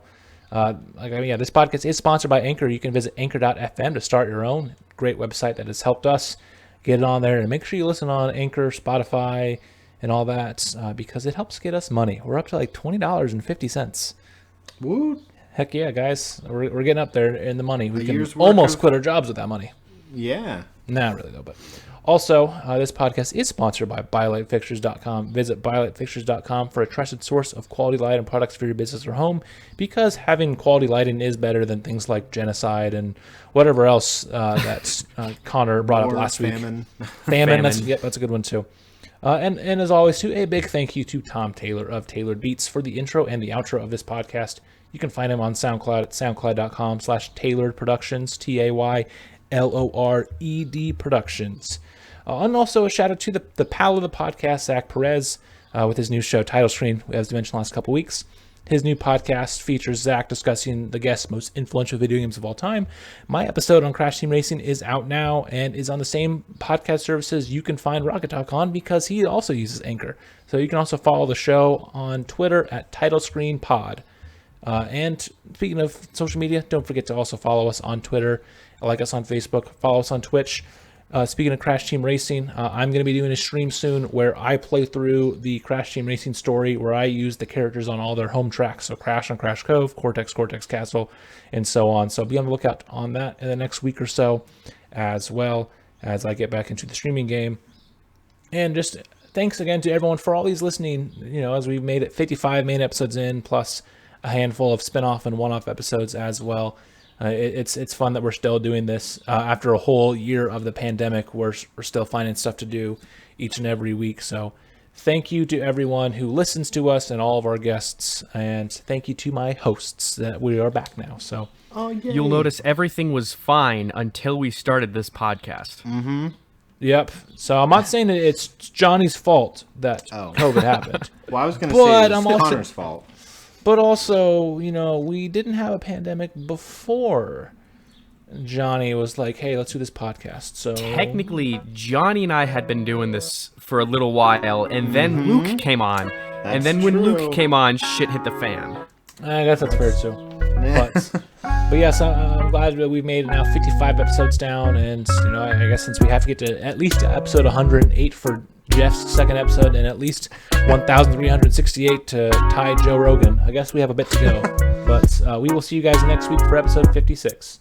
this podcast is sponsored by Anchor. You can visit anchor.fm to start your own great website that has helped us get it on there. And make sure you listen on Anchor, Spotify, and all that because it helps get us money. We're up to like $20.50. Woo! Heck yeah, guys. We're getting up there in the money. We can year's work almost of- quit our jobs with that money. Yeah. Not really, though. But also, this podcast is sponsored by ByLightFixtures.com. Visit ByLightFixtures.com for a trusted source of quality light and products for your business or home, because having quality lighting is better than things like genocide and whatever else that Connor brought up last week. Famine. Famine. That's a good one, too. And as always, too, a big thank you to Tom Taylor of Tailored Beats for the intro and the outro of this podcast. You can find him on SoundCloud at soundcloud.com/Tailored Productions, TAYLORED Productions. And also a shout out to the pal of the podcast, Zach Perez, with his new show, Title Screen, as I mentioned last couple weeks. His new podcast features Zach discussing the guest's most influential video games of all time. My episode on Crash Team Racing is out now and is on the same podcast services you can find Rocket Talk on, because he also uses Anchor. So you can also follow the show on Twitter at Title Screen Pod. And speaking of social media, don't forget to also follow us on Twitter, like us on Facebook, follow us on Twitch. Speaking of Crash Team Racing, I'm going to be doing a stream soon where I play through the Crash Team Racing story, where I use the characters on all their home tracks. So Crash on Crash Cove, Cortex Castle, and so on. So be on the lookout on that in the next week or so, as well as I get back into the streaming game. And just thanks again to everyone for always listening, as we've made it 55 main episodes in, plus a handful of spin-off and one-off episodes as well. It's fun that we're still doing this after a whole year of the pandemic. We're still finding stuff to do each and every week. So thank you to everyone who listens to us and all of our guests, and thank you to my hosts that we are back now. So You'll notice everything was fine until we started this podcast. Mm-hmm. Yep. So I'm not saying that it's Johnny's fault that COVID happened. Well, I was going to say it's also Connor's fault. But also, we didn't have a pandemic before Johhny was like, hey, let's do this podcast. So Technically, Johhny and I had been doing this for a little while, and then Luke came on. And then when Luke came on, shit hit the fan. I guess that's fair, too. But yes, I'm glad that we've made it now 55 episodes down. And, I guess since we have to get to at least episode 108 for Jeff's second episode, and at least 1,368 to tie Joe Rogan, I guess we have a bit to go. But we will see you guys next week for episode 56.